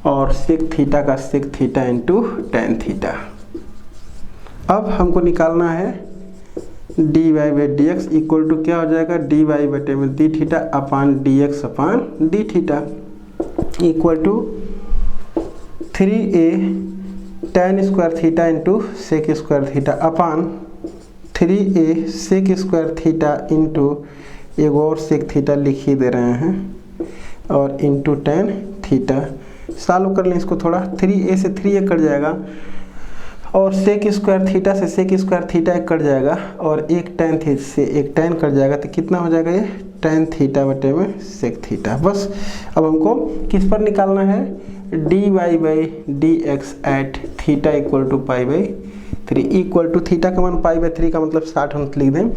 और सेक थीटा का sec theta into tan theta. अब हमको निकालना है dy by D x equal to क्या हो जाएगा, dy बटे में d theta upon dx upon d theta equal to 3a tan square theta into sec square theta upon 3a sec square theta into एक और सेक थीटा लिख ही दे रहे हैं, और इंटू tan थीटा। सॉल्व कर लें इसको थोड़ा, 3a से 3a कट जाएगा, और सेक स्क्वायर थीटा से सेक स्क्वायर थीटा एक कट जाएगा और एक टैन थीटा से एक टैन कट जाएगा, तो कितना हो जाएगा ये टैन थीटा बटे में सेक थीटा। बस अब हमको किस पर निकालना है, dy by D x at theta equal to pi by 3 equal to theta का मान पाई बाई 3 का मतलब 60 हम लिख दें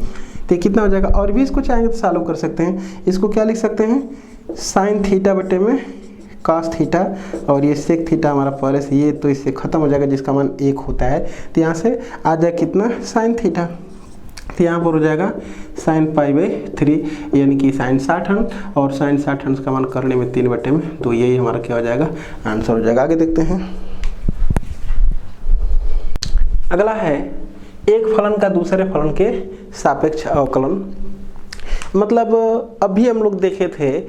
तो कितना हो जाएगा। और भी इसको चाहेंगे तो सॉल्व कर सकते हैं, इसको क्या लिख सकते हैं साइन थीटा बटे में cos थीटा और ये सेक थीटा हमारा पहले से ये तो इससे खत्म हो जाएगा जिसका मान 1 होता है, तो यहाँ से आ जाए कितना साइन थीटा, तो यहाँ पर हो जाएगा साइन पाई बाई 3 यानी कि साइन 60 अंश और साइन 60 अंश का मान करने में 3 बटे में, तो यही हमारा क्या हो जाएगा आंसर हो जाएगा। आगे देखते हैं। अगला है एक फलन का दूसरे फलन के सापेक्ष अवकलन। मतलब अभी हम लोग देखे थे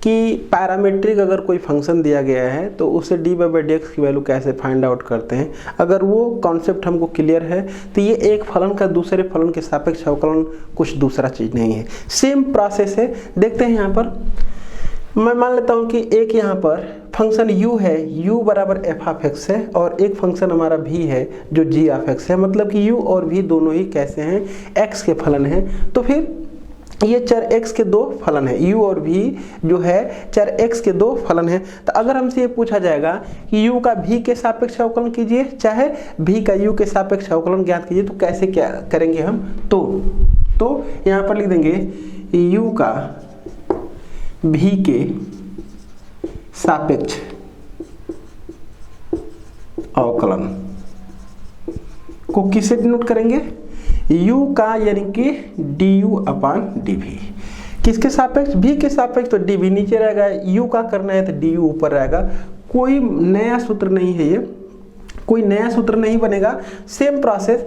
कि पैरामीट्रिक अगर कोई फंक्शन दिया गया है तो उससे डी बाई डी एक्स की वैल्यू कैसे फाइंड आउट करते हैं, अगर वो कॉन्सेप्ट हमको क्लियर है तो ये एक फलन का दूसरे फलन के सापेक्ष अवकलन कुछ दूसरा चीज़ नहीं है, सेम प्रोसेस है। देखते हैं यहाँ पर मैं मान लेता हूँ कि एक यहाँ पर फंक्शन u है, u बराबर एफ ऑफ एक्स है और एक फंक्शन हमारा v है जो g ऑफ एक्स है, मतलब कि u और v दोनों ही कैसे हैं x के फलन हैं। तो फिर ये चर x के दो फलन है, u और v जो है चर x के दो फलन है। तो अगर हमसे ये पूछा जाएगा कि u का v के सापेक्ष अवकलन कीजिए चाहे v का u के सापेक्ष अवकलन ज्ञात कीजिए, तो कैसे क्या करेंगे हम, तो यहाँ पर लिख देंगे u का v के सापेक्ष अवकलन को किससे डिनोट करेंगे, u का यानी कि du अपान dv, किसके सापेक्ष v के सापेक्ष, तो dv नीचे रहेगा, u का करना है तो du ऊपर रहेगा। कोई नया सूत्र नहीं है, ये कोई नया सूत्र नहीं बनेगा, सेम प्रोसेस।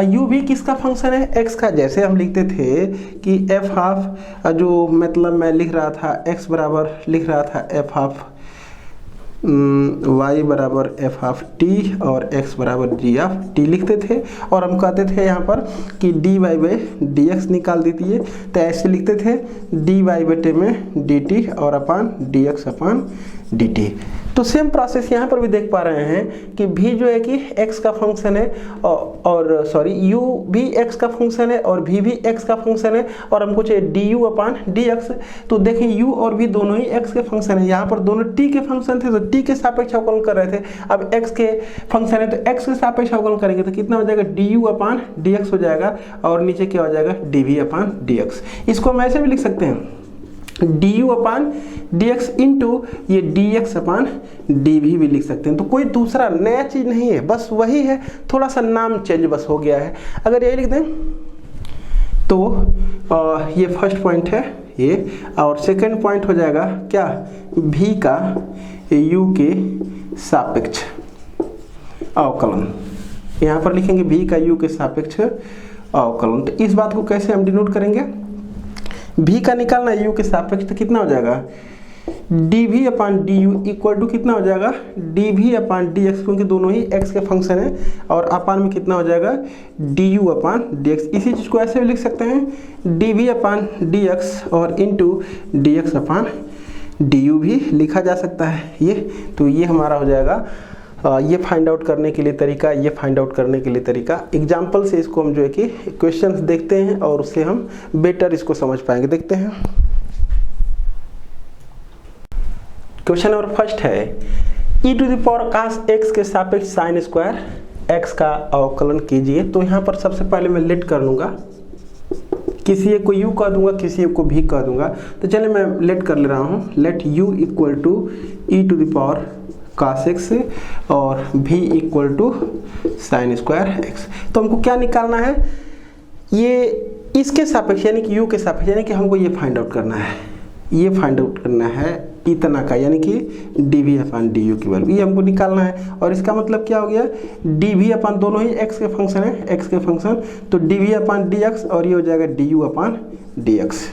u भी किसका फंक्शन है, x का, जैसे हम लिखते थे कि f ऑफ जो मतलब मैं लिख रहा था x बराबर लिख रहा था f ऑफ y बराबर एफ ऑफ टी और x बराबर जी ऑफ टी लिखते थे, और हम कहते थे यहाँ पर कि dy बाई डी एक्स निकाल दीजिए, तो ऐसे लिखते थे dy बटे में dt और अपान dx अपान dt। तो सेम प्रोसेस यहाँ पर भी देख पा रहे हैं कि v जो है कि x का फंक्शन है और सॉरी u भी x का फंक्शन है और v भी x का फंक्शन है, और हमको चाहिए du अपान dx। तो देखें u और v दोनों ही x के फंक्शन है, यहाँ पर दोनों t के फंक्शन थे तो t के सापेक्ष अवकलन कर रहे थे, अब x के फंक्शन है तो x के सापेक्ष अवकलन करेंगे तो कितना हो जाएगा du अपान dx हो जाएगा, और नीचे क्या हो जाएगा dv अपान dx। इसको हम ऐसे भी लिख सकते हैं du अपान dx इंटू ये dx अपान dv भी लिख सकते हैं। तो कोई दूसरा नया चीज़ नहीं है, बस वही है, थोड़ा सा नाम चेंज बस हो गया है। अगर यही लिख दें तो ये फर्स्ट पॉइंट है ये, और सेकंड पॉइंट हो जाएगा क्या, v का u के सापेक्ष अवकलन, यहाँ पर लिखेंगे v का u के सापेक्ष अवकलन। तो इस बात को कैसे हम डिनोट करेंगे, v का निकालना है u के सापेक्ष, तो कितना हो जाएगा dv upon du equal to कितना हो जाएगा dv अपान dx, क्योंकि दोनों ही x के फंक्शन है, और अपान में कितना हो जाएगा du अपान dx। इसी चीज़ को ऐसे भी लिख सकते हैं dv अपान dx और इंटू dx अपान du भी लिखा जा सकता है ये। तो ये हमारा हो जाएगा ये फाइंड आउट करने के लिए तरीका, ये फाइंड आउट करने के लिए तरीका। एग्जाम्पल से इसको हम जो है कि क्वेश्चंस देखते हैं और उससे हम बेटर इसको समझ पाएंगे। देखते हैं क्वेश्चन नंबर फर्स्ट है e to the power cos x के सापेक्ष साइन स्क्वायर x का अवकलन कीजिए। तो यहाँ पर सबसे पहले मैं लेट कर लूँगा, किसी एक को u कह दूंगा, किसी एक को v कह दूंगा। तो चलिए मैं लेट कर ले रहा हूँ, let u equal to e to the power cos x और v equal to sine square x। तो हमको क्या निकालना है, ये इसके सापेक्ष यानी कि u के सापेक्ष, यानी कि हमको ये फाइंड आउट करना है, ये फाइंड आउट करना है इतना का, यानी कि dv अपान du की वैल्यू ये हमको निकालना है। और इसका मतलब क्या हो गया, dv अपान दोनों ही x के फंक्शन है, x के फंक्शन, तो dv अपान dx और ये हो जाएगा du अपान dx।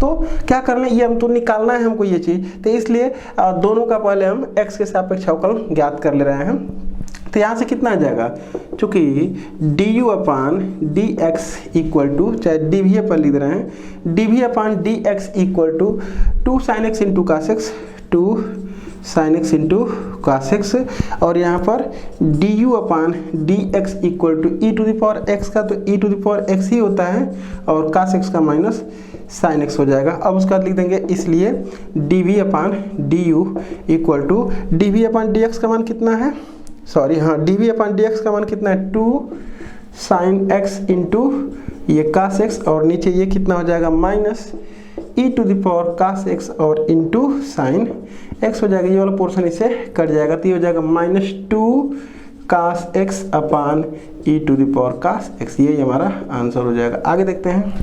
तो क्या करना है, ये हम तो निकालना है हमको ये चीज़, तो इसलिए दोनों का पहले हम x के सापेक्ष अवकलन ज्ञात कर ले रहे हैं। तो यहाँ से कितना आ जाएगा, चूँकि du upon dx equal to, चाहे dv पर लिख रहे हैं, dv upon dx equal to 2 sin x into cos x, 2 sine x into cos x, और यहाँ पर d you upon D x equal to e to the power x का तो e to the power x ही होता है, और cos x का माइनस साइन एक्स हो जाएगा। अब उसका लिख देंगे, इसलिए D we upon d u equal to d we upon D x का मान कितना है, सॉरी हाँ, d we upon D x का मान कितना है 2 साइन एक्स इंटू ये कॉस एक्स, और नीचे ये कितना हो जाएगा minus e to the power cos x और इंटू साइन एक्स हो जाएगा। ये वाला पोर्शन इससे कट जाएगा तो ये हो जाएगा -2 cos x upon e to the power cos x. ये हमारा आंसर हो जाएगा। आगे देखते हैं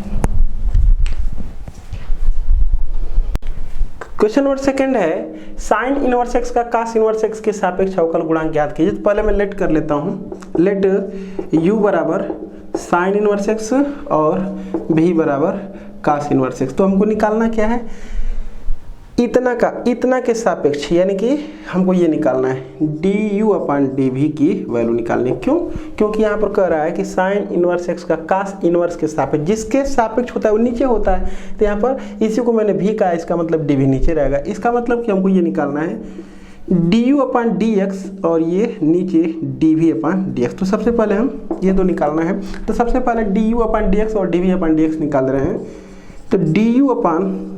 क्वेश्चन नंबर सेकंड है साइन इनवर्स एक्स का कॉस इनवर्स एक्स के सापेक्ष अवकल गुणांक ज्ञात कीजिए। तो पहले मैं लेट कर लेता हूँ, लेट u बराबर साइन इनवर्स एक्स और v बराबर कॉस इनवर्स एक्स। तो हमको निकालना क्या है, इतना के सापेक्ष, यानी कि हमको ये निकालना है d you upon D v की वैल्यू निकालनी है। क्यों? क्योंकि यहाँ पर कह रहा है कि साइन इनवर्स एक्स का कॉस इनवर्स के सापेक्ष, जिसके सापेक्ष होता है वो नीचे होता है, तो यहाँ पर इसी को मैंने भी कहा, इसका मतलब डी भी नीचे रहेगा। इसका मतलब कि हमको ये निकालना है d you upon D x और ये नीचे D we upon D x. तो सबसे पहले हम ये दो निकालना है, तो सबसे पहले D you upon D x और D we upon D X निकाल रहे हैं। तो D you upon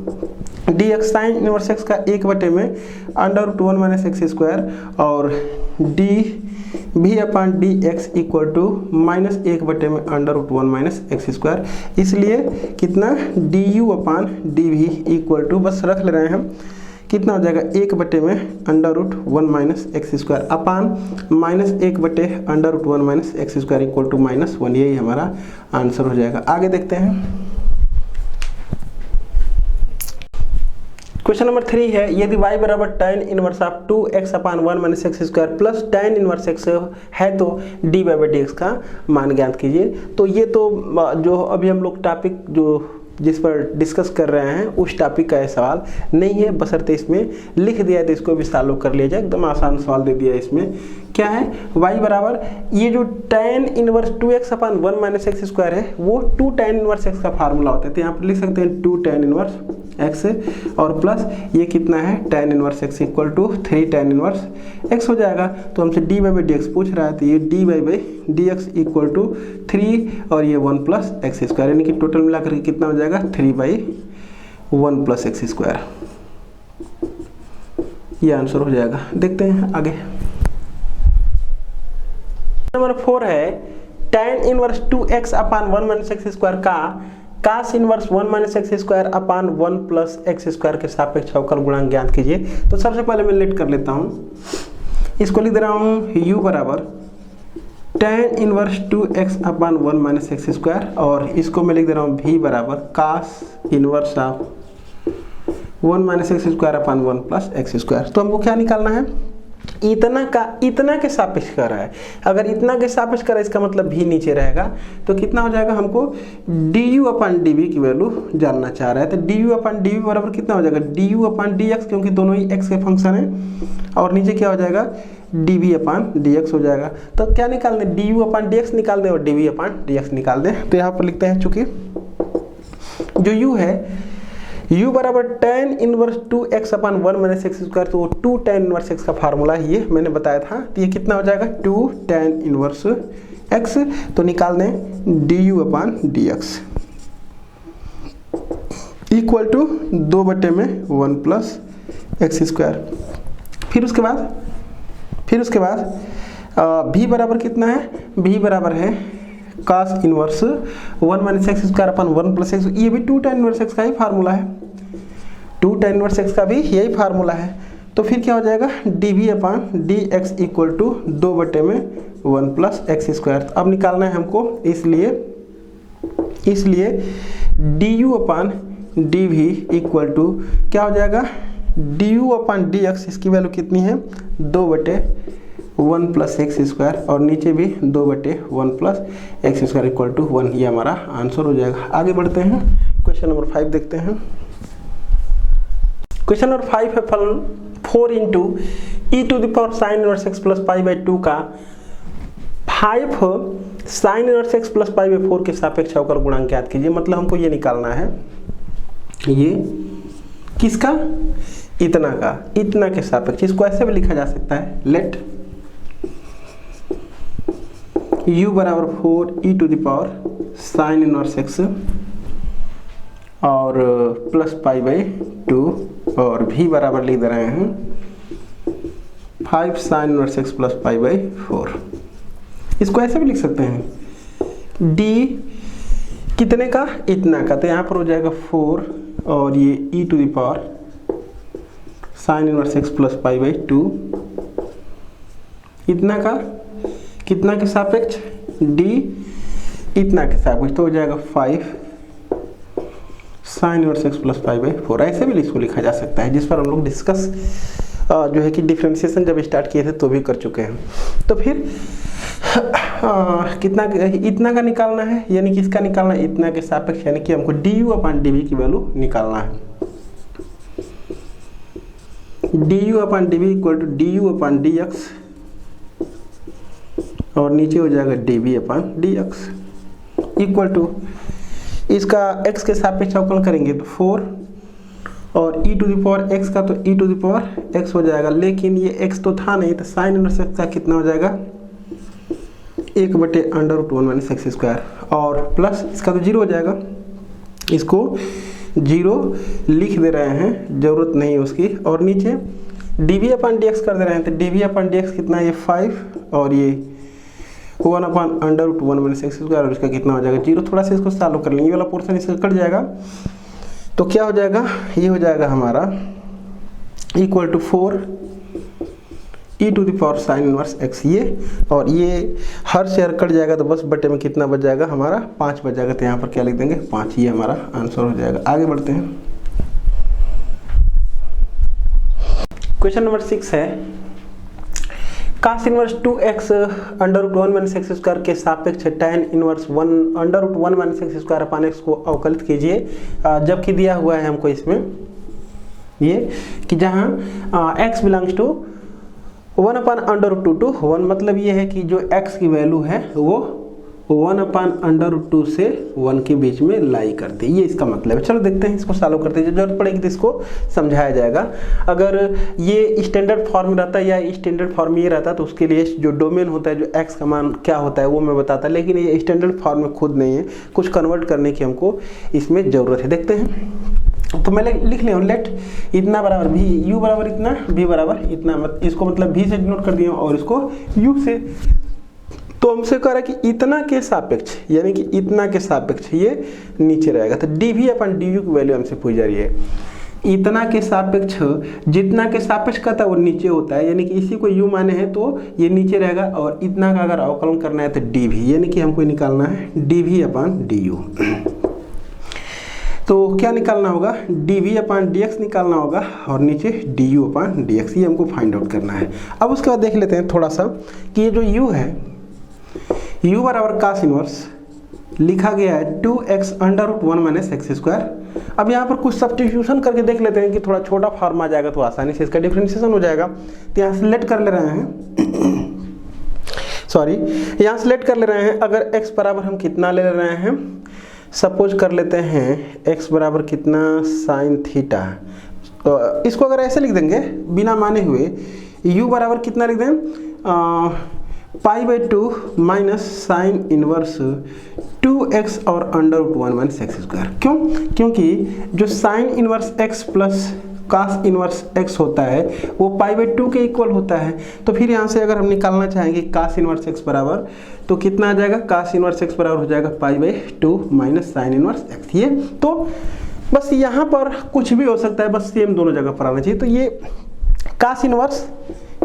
D X sine inverse x का 1/में √1 माइनस एक्स स्क्वायर, और D V upon D x equal to -1/में √1 माइनस एक्स स्क्वायर। इसलिए कितना D you upon D V equal to, बस रख ले रहे हैं हम, कितना हो जाएगा 1/में √1 minus x square upon -1/√1 minus x square equal to -1। यही हमारा आंसर हो जाएगा। आगे देखते हैं क्वेश्चन नंबर 3 है यदि y बराबर tan inverse of 2x upon 1 minus x square plus tan inverse x है तो dy/dx का मान ज्ञात कीजिए। तो ये तो जो अभी हम लोग टॉपिक जो जिस पर डिस्कस कर रहे हैं उस टॉपिक का सवाल नहीं है, बशर्ते इसमें लिख दिया है तो इसको भी सॉल्व कर लिया जाए। एकदम आसान सवाल दे दिया है। इसमें क्या है, y बराबर ये जो tan इनवर्स 2x अपान 1 माइनस एक्स स्क्वायर है वो 2 tan इनवर्स x का फार्मूला होता है, तो यहाँ पर लिख सकते हैं 2 tan इनवर्स x और प्लस ये कितना है tan inverse x equal to 3 tan inverse x हो जाएगा। तो हमसे dy/dx पूछ रहा है, तो ये dy/dx इक्वल टू 3 और ये 1 प्लस एक्स स्क्वायर, यानी कि टोटल मिलाकर के कितना हो जाएगा 3/1 प्लस एक्स स्क्वायर। ये आंसर हो जाएगा। देखते हैं आगे। नंबर 4 है tan इनवर्स 2x अपान 1 माइनस एक्स स्क्वायर का cos inverse 1 minus x square अपान 1 प्लस एक्स स्क्वायर के सापेक्ष अवकल गुणांक ज्ञात कीजिए। तो सबसे पहले मैं लेट कर लेता हूँ, इसको लिख दे रहा हूँ u बराबर tan इनवर्स 2x अपान 1 माइनस एक्स स्क्वायर, और इसको मैं लिख दे रहा हूँ v बराबर cos inverse of 1 minus x square upon 1 plus x square. तो हमको क्या निकालना है, इतना के सापेक्ष कर रहा है। अगर इतना के सापेक्ष कर रहा है इसका मतलब भी नीचे रहेगा, तो कितना हो जाएगा, हमको d you upon D v की वैल्यू जानना चाह रहा है। तो D you upon D v बराबर कितना हो जाएगा, d you upon D x, क्योंकि दोनों ही एक्स के फंक्शन है, और नीचे क्या हो जाएगा D we upon D x हो जाएगा। तो क्या निकाल दें, D you upon D X निकाल दें और D we upon D X निकाल दें। तो यहाँ पर लिखते हैं, चूंकि जो यू है u बराबर tan इनवर्स 2x अपान 1 माइनस एक्स स्क्वायर, तो 2 tan इनवर्स x का फार्मूला है, ये मैंने बताया था। तो ये कितना हो जाएगा 2 tan इनवर्स x, तो निकाल दें du upon dx equal to 2/1 plus x square. फिर उसके बाद v बराबर कितना है, v बराबर है cos inverse 1 minus x square upon 1 plus x, ये भी 2 tan इनवर्स एक्स का ही फार्मूला है, 2 tan इनवर्स एक्स का भी यही फार्मूला है। तो फिर क्या हो जाएगा dv upon dx equal to 2/1 plus x square. अब निकालना है हमको, इसलिए du upon dv equal to क्या हो जाएगा du अपान dx, इसकी वैल्यू कितनी है 2/1 प्लस एक्स स्क्वायर, और नीचे भी 2/1 plus x square equal to 1। ये हमारा आंसर हो जाएगा। आगे बढ़ते हैं, क्वेश्चन नंबर 5 देखते हैं। क्वेश्चन नंबर 5 है फलन 4 into E to the power sine inverse X plus π/2 का 5 साइन इनवर्स एक्स प्लस π/4 के सापेक्ष अवकल गुणांक ज्ञात कीजिए। मतलब हमको ये निकालना है, ये किसका, इतना के सापेक्ष, इसको ऐसे भी लिखा जा सकता है, लेट u बराबर 4e⁴ sin इनवर्स x और प्लस π/2 और v बराबर लिख दे रहे हैं 5 sin इनवर्स x प्लस π/4। इसको ऐसे भी लिख सकते हैं d कितने का, इतना का, तो यहाँ पर हो जाएगा 4 और ये e⁴ sin inverse x plus π/2 इतना का, कितना के सापेक्ष, d इतना के सापेक्ष, तो हो जाएगा 5 sin इनवर्स x प्लस π/4। ऐसे भी इसको लिखा जा सकता है, जिस पर हम लोग डिस्कस जो है कि डिफरेंशिएशन जब स्टार्ट किए थे तो भी कर चुके हैं। तो फिर कितना, इतना का निकालना है, यानी कि इसका निकालना है इतना के सापेक्ष, यानी कि हमको du/dv की वैल्यू निकालना है। du/dv इक्वल टू du/dx और नीचे हो जाएगा dv/dx इक्वल टू, इसका x के सापेक्ष अवकलन करेंगे तो 4 और e⁴x का तो e⁴x हो जाएगा, लेकिन ये x तो था नहीं, तो sin इनवर्स x का कितना हो जाएगा 1/√1 - x² और प्लस इसका तो 0 हो जाएगा, इसको 0 लिख दे रहे हैं, जरूरत नहीं है उसकी, और नीचे dv/dx कर दे रहे हैं, तो dv/dx कितना है, ये 5 और ये 1/√1 - x² और इसका कितना हो जाएगा 0। थोड़ा सा इसको सॉल्व कर लेंगे, ये वाला पोर्शन इसका कट जाएगा, तो क्या हो जाएगा, ये हो जाएगा हमारा equal to 4 e⁴ sin inverse x, ये और ये हर शेयर कट जाएगा, तो बस बटे में कितना बच जाएगा हमारा 5 बच जाएगा, तो यहाँ पर क्या लिख देंगे 5, ये हमारा आंसर हो जाएगा। आगे बढ़ते हैं, क्वेश्चन नंबर 6 है cos इनवर्स 2x √1 - x² के सापेक्ष tan इनवर्स 1 √1 - x² अपान x को अवकलित कीजिए, जबकि दिया हुआ है हमको इसमें ये कि जहाँ x बिलोंग्स टू 1/√2 to 1, मतलब ये है कि जो x की वैल्यू है वो 1/√2 से 1 के बीच में लाई करती है, ये इसका मतलब है। चलो देखते हैं, इसको सॉल्व करते हैं, जरूरत पड़ेगी तो इसको समझाया जाएगा। अगर ये स्टैंडर्ड फॉर्म रहता है या स्टैंडर्ड फॉर्म ये रहता तो उसके लिए जो डोमेन होता है, जो x का मान क्या होता है वो मैं बताता, लेकिन ये स्टैंडर्ड फॉर्म में खुद नहीं है, कुछ कन्वर्ट करने की हमको इसमें ज़रूरत है। देखते हैं, तो मैं लिख लिया हूँ लेट इतना बराबर v, u बराबर इतना, v बराबर इतना, इसको मतलब v से डिनोट कर दिया और इसको u से, तो हमसे कह रहा है कि इतना के सापेक्ष, यानी कि इतना के सापेक्ष ये नीचे रहेगा, तो dv/du की वैल्यू हमसे पूछ जा रही है। इतना के सापेक्ष, जितना के सापेक्ष कहता है वो नीचे होता है, यानी कि इसी को u माने हैं तो ये नीचे रहेगा, और इतना का अगर अवकलन करना है तो dv, यानी कि हमको निकालना है dv/du। तो क्या निकालना होगा, dv/dx निकालना होगा और नीचे du/dx, ये हमको फाइंड आउट करना है। अब उसके बाद देख लेते हैं थोड़ा सा कि ये जो u है, u बराबर cos इनवर्स लिखा गया है 2x √1 - x²। अब यहाँ पर कुछ सब्स्टिट्यूशन करके देख लेते हैं कि थोड़ा छोटा फॉर्म आ जाएगा तो आसानी से इसका डिफरेंशिएशन हो जाएगा। तो यहाँ से लेट कर ले रहे हैं सॉरी, यहाँ से लेट कर ले रहे हैं, अगर x बराबर हम कितना ले रहे हैं, सपोज कर लेते हैं x बराबर कितना sin थीटा, तो इसको अगर ऐसे लिख देंगे बिना माने हुए, u बराबर कितना लिख दें π/2 माइनस साइन इनवर्स 2x और √1 - x²। क्यों? क्योंकि जो sine inverse x plus cos inverse x होता है वो π/2 के इक्वल होता है। तो फिर यहाँ से अगर हम निकालना चाहेंगे cos इनवर्स x बराबर, तो कितना आ जाएगा, cos इनवर्स x बराबर हो जाएगा π/2 माइनस साइन इनवर्स x। ये तो बस यहाँ पर कुछ भी हो सकता है, बस सेम दोनों जगह पर आना चाहिए। तो ये cos इनवर्स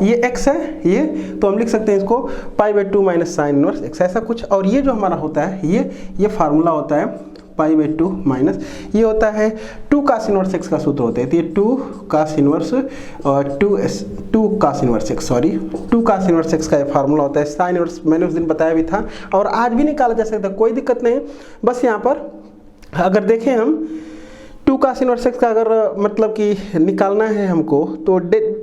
ये x है, ये तो हम लिख सकते हैं इसको π/2 माइनस साइन इनवर्स x, ऐसा कुछ। और ये जो हमारा होता है ये फार्मूला होता है π/2 माइनस, ये होता है 2 cos इनवर्स x का सूत्र होता है। तो ये 2 cos इनवर्स और 2 cos inverse x, sorry 2 cos inverse x का ये फार्मूला होता है। साइन इनवर्स मैंने उस दिन बताया भी था और आज भी निकाला जा सकता है, कोई दिक्कत नहीं। बस यहाँ पर अगर देखें हम 2 cos इनवर्स x का अगर मतलब कि निकालना है हमको, तो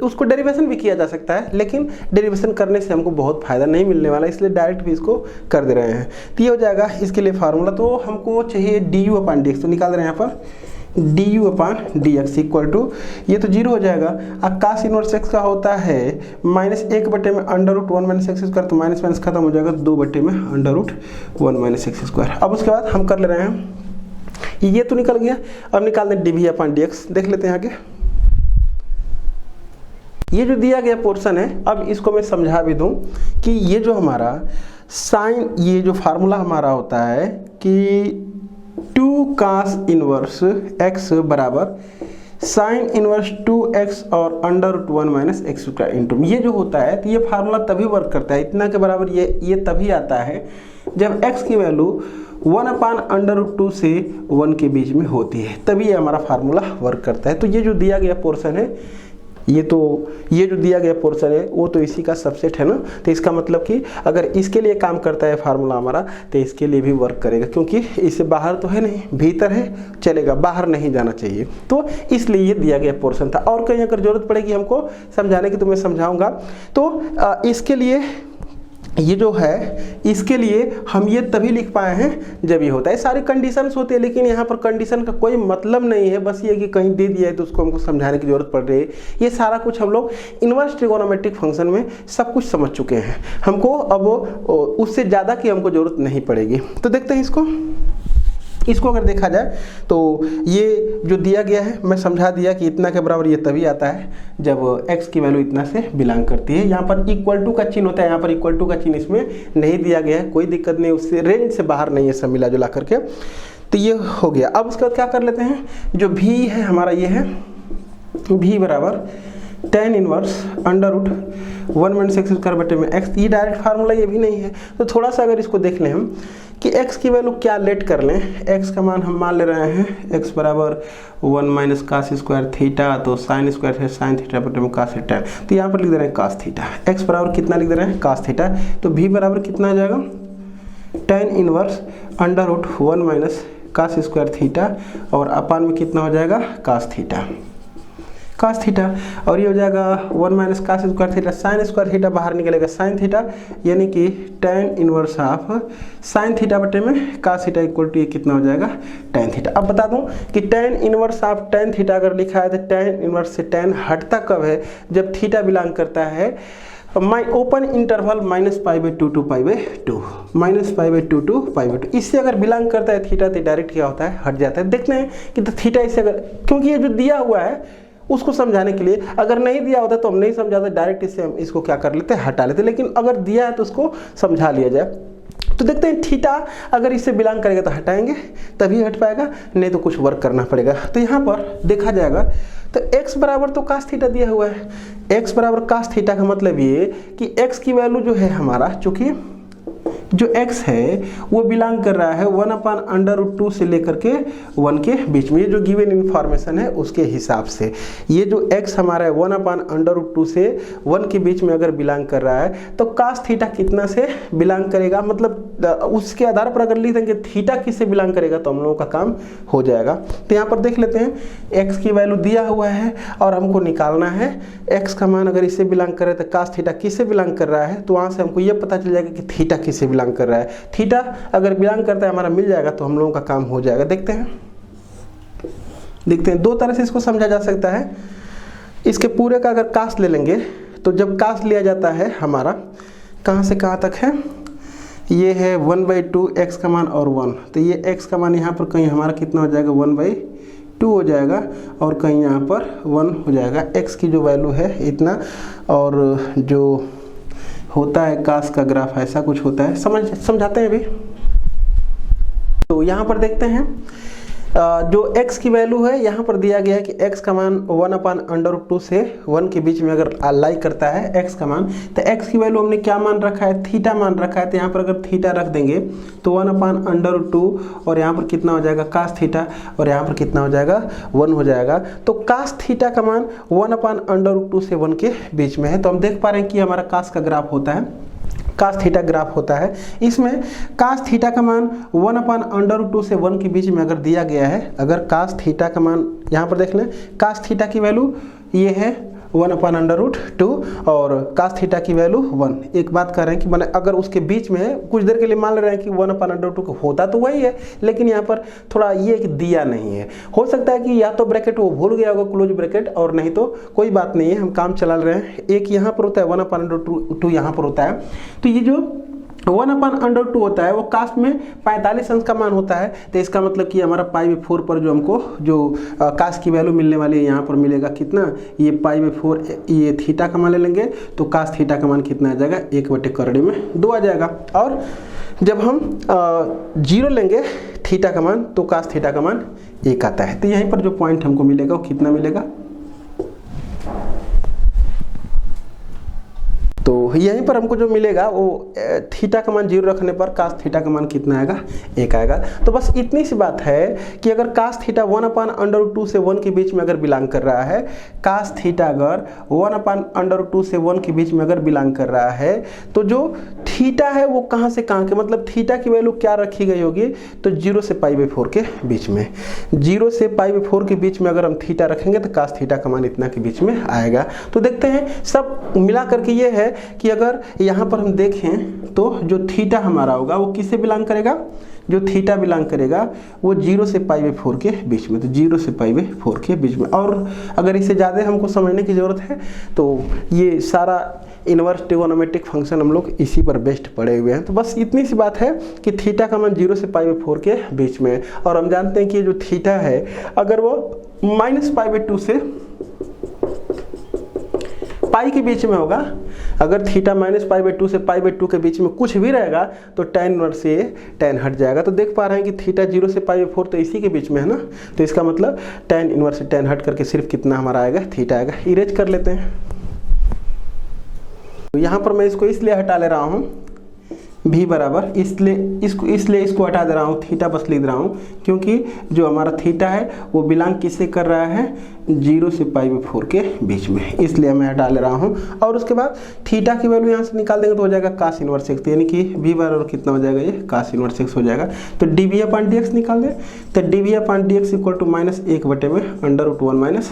उसको डेरिवेशन भी किया जा सकता है, लेकिन डेरिवेशन करने से हमको बहुत फायदा नहीं मिलने वाला, इसलिए डायरेक्ट भी इसको कर दे रहे हैं। तो ये हो जाएगा इसके लिए फार्मूला, तो हमको चाहिए du/dx, तो निकाल रहे हैं यहाँ पर d u upon d x equal to, ये तो जीरो हो जाएगा। अब कास इनवर्स एक्स का होता है -1 बटे में under root 1 minus x square, तो माइनस माइनस खत्म हो जाएगा, 2 बटे में under root 1 minus x square. अब उसके बाद हम कर ले रहे हैं, ये तो निकल गया, अब निकाल दें d v upon d x. देख लेते हैं आगे, ये जो दिया गया पोर्शन है, अब इसको मैं समझा भी दूं कि ये जो हमारा साइन, ये जो फार्मूला हमारा होता है कि 2 cos इनवर्स x बराबर साइन इनवर्स 2x और under root 1 minus x square into, ये जो होता है तो ये फार्मूला तभी वर्क करता है, इतना के बराबर ये तभी आता है जब x की वैल्यू 1 अपान अंडर रूट 2 से 1 के बीच में होती है, तभी ये हमारा फार्मूला वर्क करता है। तो ये जो दिया गया पोर्शन है, ये जो दिया गया पोर्शन है वो तो इसी का सबसेट है ना, तो इसका मतलब कि अगर इसके लिए काम करता है फार्मूला हमारा, तो इसके लिए भी वर्क करेगा, क्योंकि इससे बाहर तो है नहीं, भीतर है, चलेगा, बाहर नहीं जाना चाहिए, तो इसलिए ये दिया गया पोर्शन था। और कहीं अगर जरूरत पड़ेगी हमको समझाने की तो मैं समझाऊंगा। तो इसके लिए ये जो है, इसके लिए हम ये तभी लिख पाए हैं जब ये होता है, सारी कंडीशंस होती है, लेकिन यहाँ पर कंडीशन का कोई मतलब नहीं है, बस ये कि कहीं दे दिया है तो उसको हमको समझाने की जरूरत पड़ रही है। ये सारा कुछ हम लोग इनवर्स ट्रिगोनोमेट्रिक फंक्शन में सब कुछ समझ चुके हैं, हमको अब उससे ज़्यादा की हमको जरूरत नहीं पड़ेगी। तो देखते हैं इसको अगर देखा जाए तो ये जो दिया गया है, मैं समझा दिया कि इतना के बराबर ये तभी आता है जब x की वैल्यू इतना से बिलोंग करती है। यहाँ पर इक्वल टू का चिन्ह होता है, यहाँ पर इक्वल टू का चिन्ह इसमें नहीं दिया गया है, कोई दिक्कत नहीं, उससे रेंज से बाहर नहीं है, सब मिला जुला करके। तो ये हो गया। अब उसके बाद क्या कर लेते हैं, जो v है हमारा ये है, v बराबर tan inverse under root 1 minus x square बटे में x, ये डायरेक्ट फार्मूला ये भी नहीं है, तो थोड़ा सा अगर इसको देख लें हम कि x की वैल्यू क्या लेट कर लें, x का मान हम मान ले रहे हैं x बराबर 1 माइनस कास स्क्वायर थीटा, तो साइन स्क्वायर है साइन थीटा बटे में कास थीटा, तो यहाँ पर लिख दे रहे हैं कास थीटा। x बराबर कितना लिख दे रहे हैं, कास थीटा, तो v बराबर कितना आ जाएगा, tan inverse under root 1 minus cos square theta, और अपान में कितना हो जाएगा, कास थीटा, और ये हो जाएगा 1 minus cos square theta, sine square theta बाहर निकलेगा साइन थीटा, यानी कि tan inverse of sine theta बटे में कास थीटा इक्वल टू ये कितना हो जाएगा, tan थीटा। अब बता दूं कि tan inverse of tan theta अगर लिखा है तो tan इनवर्स से tan हटता कब है, जब थीटा बिलोंग करता है माई ओपन इंटरवल -π/2 to π/2, -π/2 to π/2, इससे अगर बिलोंग करता है थीटा तो डायरेक्ट क्या होता है, हट जाता है। देखते हैं कि तो थीटा इससे अगर, क्योंकि ये जो दिया हुआ है उसको समझाने के लिए, अगर नहीं दिया होता तो हम नहीं समझाते, डायरेक्ट इससे हम इसको क्या कर लेते हैं, हटा लेते, लेकिन अगर दिया है तो उसको समझा लिया जाए। तो देखते हैं थीटा अगर इससे बिलोंग करेगा तो हटाएंगे तभी हट पाएगा, नहीं तो कुछ वर्क करना पड़ेगा। तो यहाँ पर देखा जाएगा तो x बराबर तो कास थीटा दिया हुआ है, x बराबर कास थीटा का मतलब ये कि x की वैल्यू जो है हमारा, चूंकि जो x है वो बिलोंग कर रहा है 1 अपान अंडर रूट 2 से लेकर के 1 के बीच में, ये जो गिवन इन्फॉर्मेशन है उसके हिसाब से ये जो x हमारा है 1 अपान अंडर रूट 2 से 1 के बीच में अगर बिलोंग कर रहा है तो कास थीटा कितना से बिलोंग करेगा, मतलब उसके आधार पर अगर लिख देंगे थीटा किससे बिलोंग करेगा तो हम लोगों का काम हो जाएगा। तो यहाँ पर देख लेते हैं x की वैल्यू दिया हुआ है और हमको निकालना है x का मान, अगर इससे बिलोंग करे तो कास थीटा किससे बिलोंग कर रहा है, तो वहाँ से हमको ये पता चल जाएगा कि थीटा किससे बिलोंग कर रहा है। थीटा अगर बिलोंग करता है हमारा मिल जाएगा तो हम लोगों का काम हो जाएगा। देखते हैं दो तरह से इसको समझा जा सकता है। इसके पूरे का अगर कास ले लेंगे तो जब कास लिया जाता है हमारा कहाँ से कहाँ तक है, ये है 1/2 x का मान और 1, तो ये x का मान यहाँ पर कहीं हमारा कितना हो जाएगा 1/2 हो जाएगा और कहीं यहाँ पर 1 हो जाएगा। x की जो वैल्यू है इतना, और जो होता है कास का ग्राफ ऐसा कुछ होता है, समझाते हैं अभी। तो यहाँ पर देखते हैं जो x की वैल्यू है यहाँ पर दिया गया है कि x का मान 1 अपान अंडर रूट 2 से 1 के बीच में अगर लाई करता है x का मान, तो x की वैल्यू हमने क्या मान रखा है, थीटा मान रखा है। तो यहाँ पर अगर थीटा रख देंगे तो 1 अपान अंडर रूट 2 और यहाँ पर कितना हो जाएगा कास थीटा, और यहाँ पर कितना हो जाएगा 1 हो जाएगा। तो कास थीटा का मान 1 अपान अंडर रूट 2 से 1 के बीच में है। तो हम देख पा रहे हैं कि हमारा कास का ग्राफ होता है, कास थीटा ग्राफ होता है। इसमें कास थीटा का मान 1 अपान अंडर रूट 2 से 1 के बीच में अगर दिया गया है, अगर कास थीटा का मान यहाँ पर देख लें, कास थीटा की वैल्यू ये है 1/√2 और cos थीटा की वैल्यू 1। एक बात कर रहे हैं कि मैंने अगर उसके बीच में है, कुछ देर के लिए मान रहे हैं कि 1/√2 होता तो वही है, लेकिन यहाँ पर थोड़ा ये कि दिया नहीं है। हो सकता है कि या तो ब्रैकेट वो भूल गया होगा क्लोज ब्रैकेट, और नहीं तो कोई बात नहीं है, हम काम चला रहे हैं। एक यहाँ पर होता है 1/√2 यहाँ पर होता है, तो ये जो 1/√2 होता है वो कास्ट में 45 अंश का मान होता है। तो इसका मतलब कि हमारा π/4 पर जो हमको जो कास्ट की वैल्यू मिलने वाली है यहाँ पर मिलेगा कितना, ये π/4 ये थीटा का मान ले लेंगे तो कास्ट थीटा का मान कितना आ जाएगा, 1/2 आ जाएगा। और जब हम 0 लेंगे थीटा का मान तो कास्ट थीटा का मान 1 आता है। तो यहीं पर जो पॉइंट हमको मिलेगा वो कितना मिलेगा, तो यहीं पर हमको जो मिलेगा वो थीटा का मान 0 रखने पर कास थीटा का मान कितना आएगा, 1 आएगा। तो बस इतनी सी बात है कि अगर कास थीटा 1/√2 से 1 के बीच में अगर बिलोंग कर रहा है, कास थीटा अगर 1/√2 से 1 के बीच में अगर बिलोंग कर रहा है, तो जो थीटा है वो कहाँ से कहाँ के, मतलब थीटा की वैल्यू क्या रखी गई होगी, तो 0 से π/4 के बीच में, 0 से π/4 के बीच में अगर हम थीटा रखेंगे तो कास थीटा का मान इतना के बीच में आएगा। तो देखते हैं सब मिला करके ये है कि अगर यहाँ पर हम देखें तो जो थीटा हमारा होगा वो किससे बिलोंग करेगा, जो थीटा बिलोंग करेगा वो 0 से π/4 के बीच में, तो 0 से π/4 के बीच में। और अगर इससे ज़्यादा हमको समझने की ज़रूरत है तो ये सारा इनवर्स ट्रिगोनोमेट्रिक फंक्शन हम लोग इसी पर बेस्ड पढ़े हुए हैं। तो बस इतनी सी बात है कि थीटा का मान 0 से π/4 के बीच में, और हम जानते हैं कि जो थीटा है अगर वो -π/2 से पाई के बीच में होगा, अगर थीटा -π/2 से π/2 के बीच में कुछ भी रहेगा तो tan इनवर्स से tan हट जाएगा। तो देख पा रहे हैं कि थीटा 0 से π/4 तो इसी के बीच में है ना, तो इसका मतलब tan इनवर्स से tan हट करके सिर्फ कितना हमारा आएगा, थीटा आएगा। इरेज कर लेते हैं, तो यहाँ पर मैं इसको इसलिए हटा ले रहा हूँ भी बराबर, इसलिए इसको हटा दे रहा हूँ, थीटा बस लिख रहा हूँ, क्योंकि जो हमारा थीटा है वो बिलोंग किससे कर रहा है, 0 से π/4 के बीच में, इसलिए मैं हटा ले रहा हूँ। और उसके बाद थीटा की वैल्यू यहाँ से निकाल देंगे तो हो जाएगा cos इनवर्स x, यानी कि भी बराबर कितना हो जाएगा, ये cos इनवर्स x हो जाएगा। तो dv/dx निकाल दें, तो dv/dx = -1/√1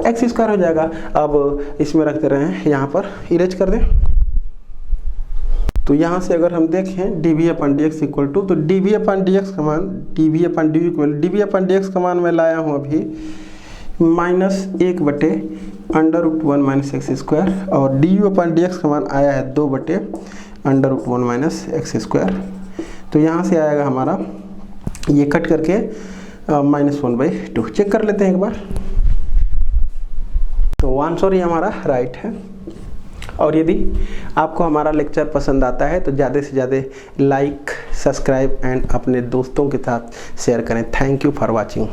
- x² हो जाएगा। अब इसमें रखते रहे हैं, यहाँ पर इरेज कर दें, तो यहाँ से अगर हम देखें dv/dx = तो dv/dx का मान dv/dx का मान मैं लाया हूँ अभी -1/√1 - x², और du/dx का मान आया है 2/√1 - x²। तो यहाँ से आएगा हमारा ये कट करके -1/2। चेक कर लेते हैं एक बार, तो आंसर ही हमारा राइट है। और यदि आपको हमारा लेक्चर पसंद आता है तो ज़्यादा से ज़्यादा लाइक, सब्सक्राइब एंड अपने दोस्तों के साथ शेयर करें। Thank you for watching.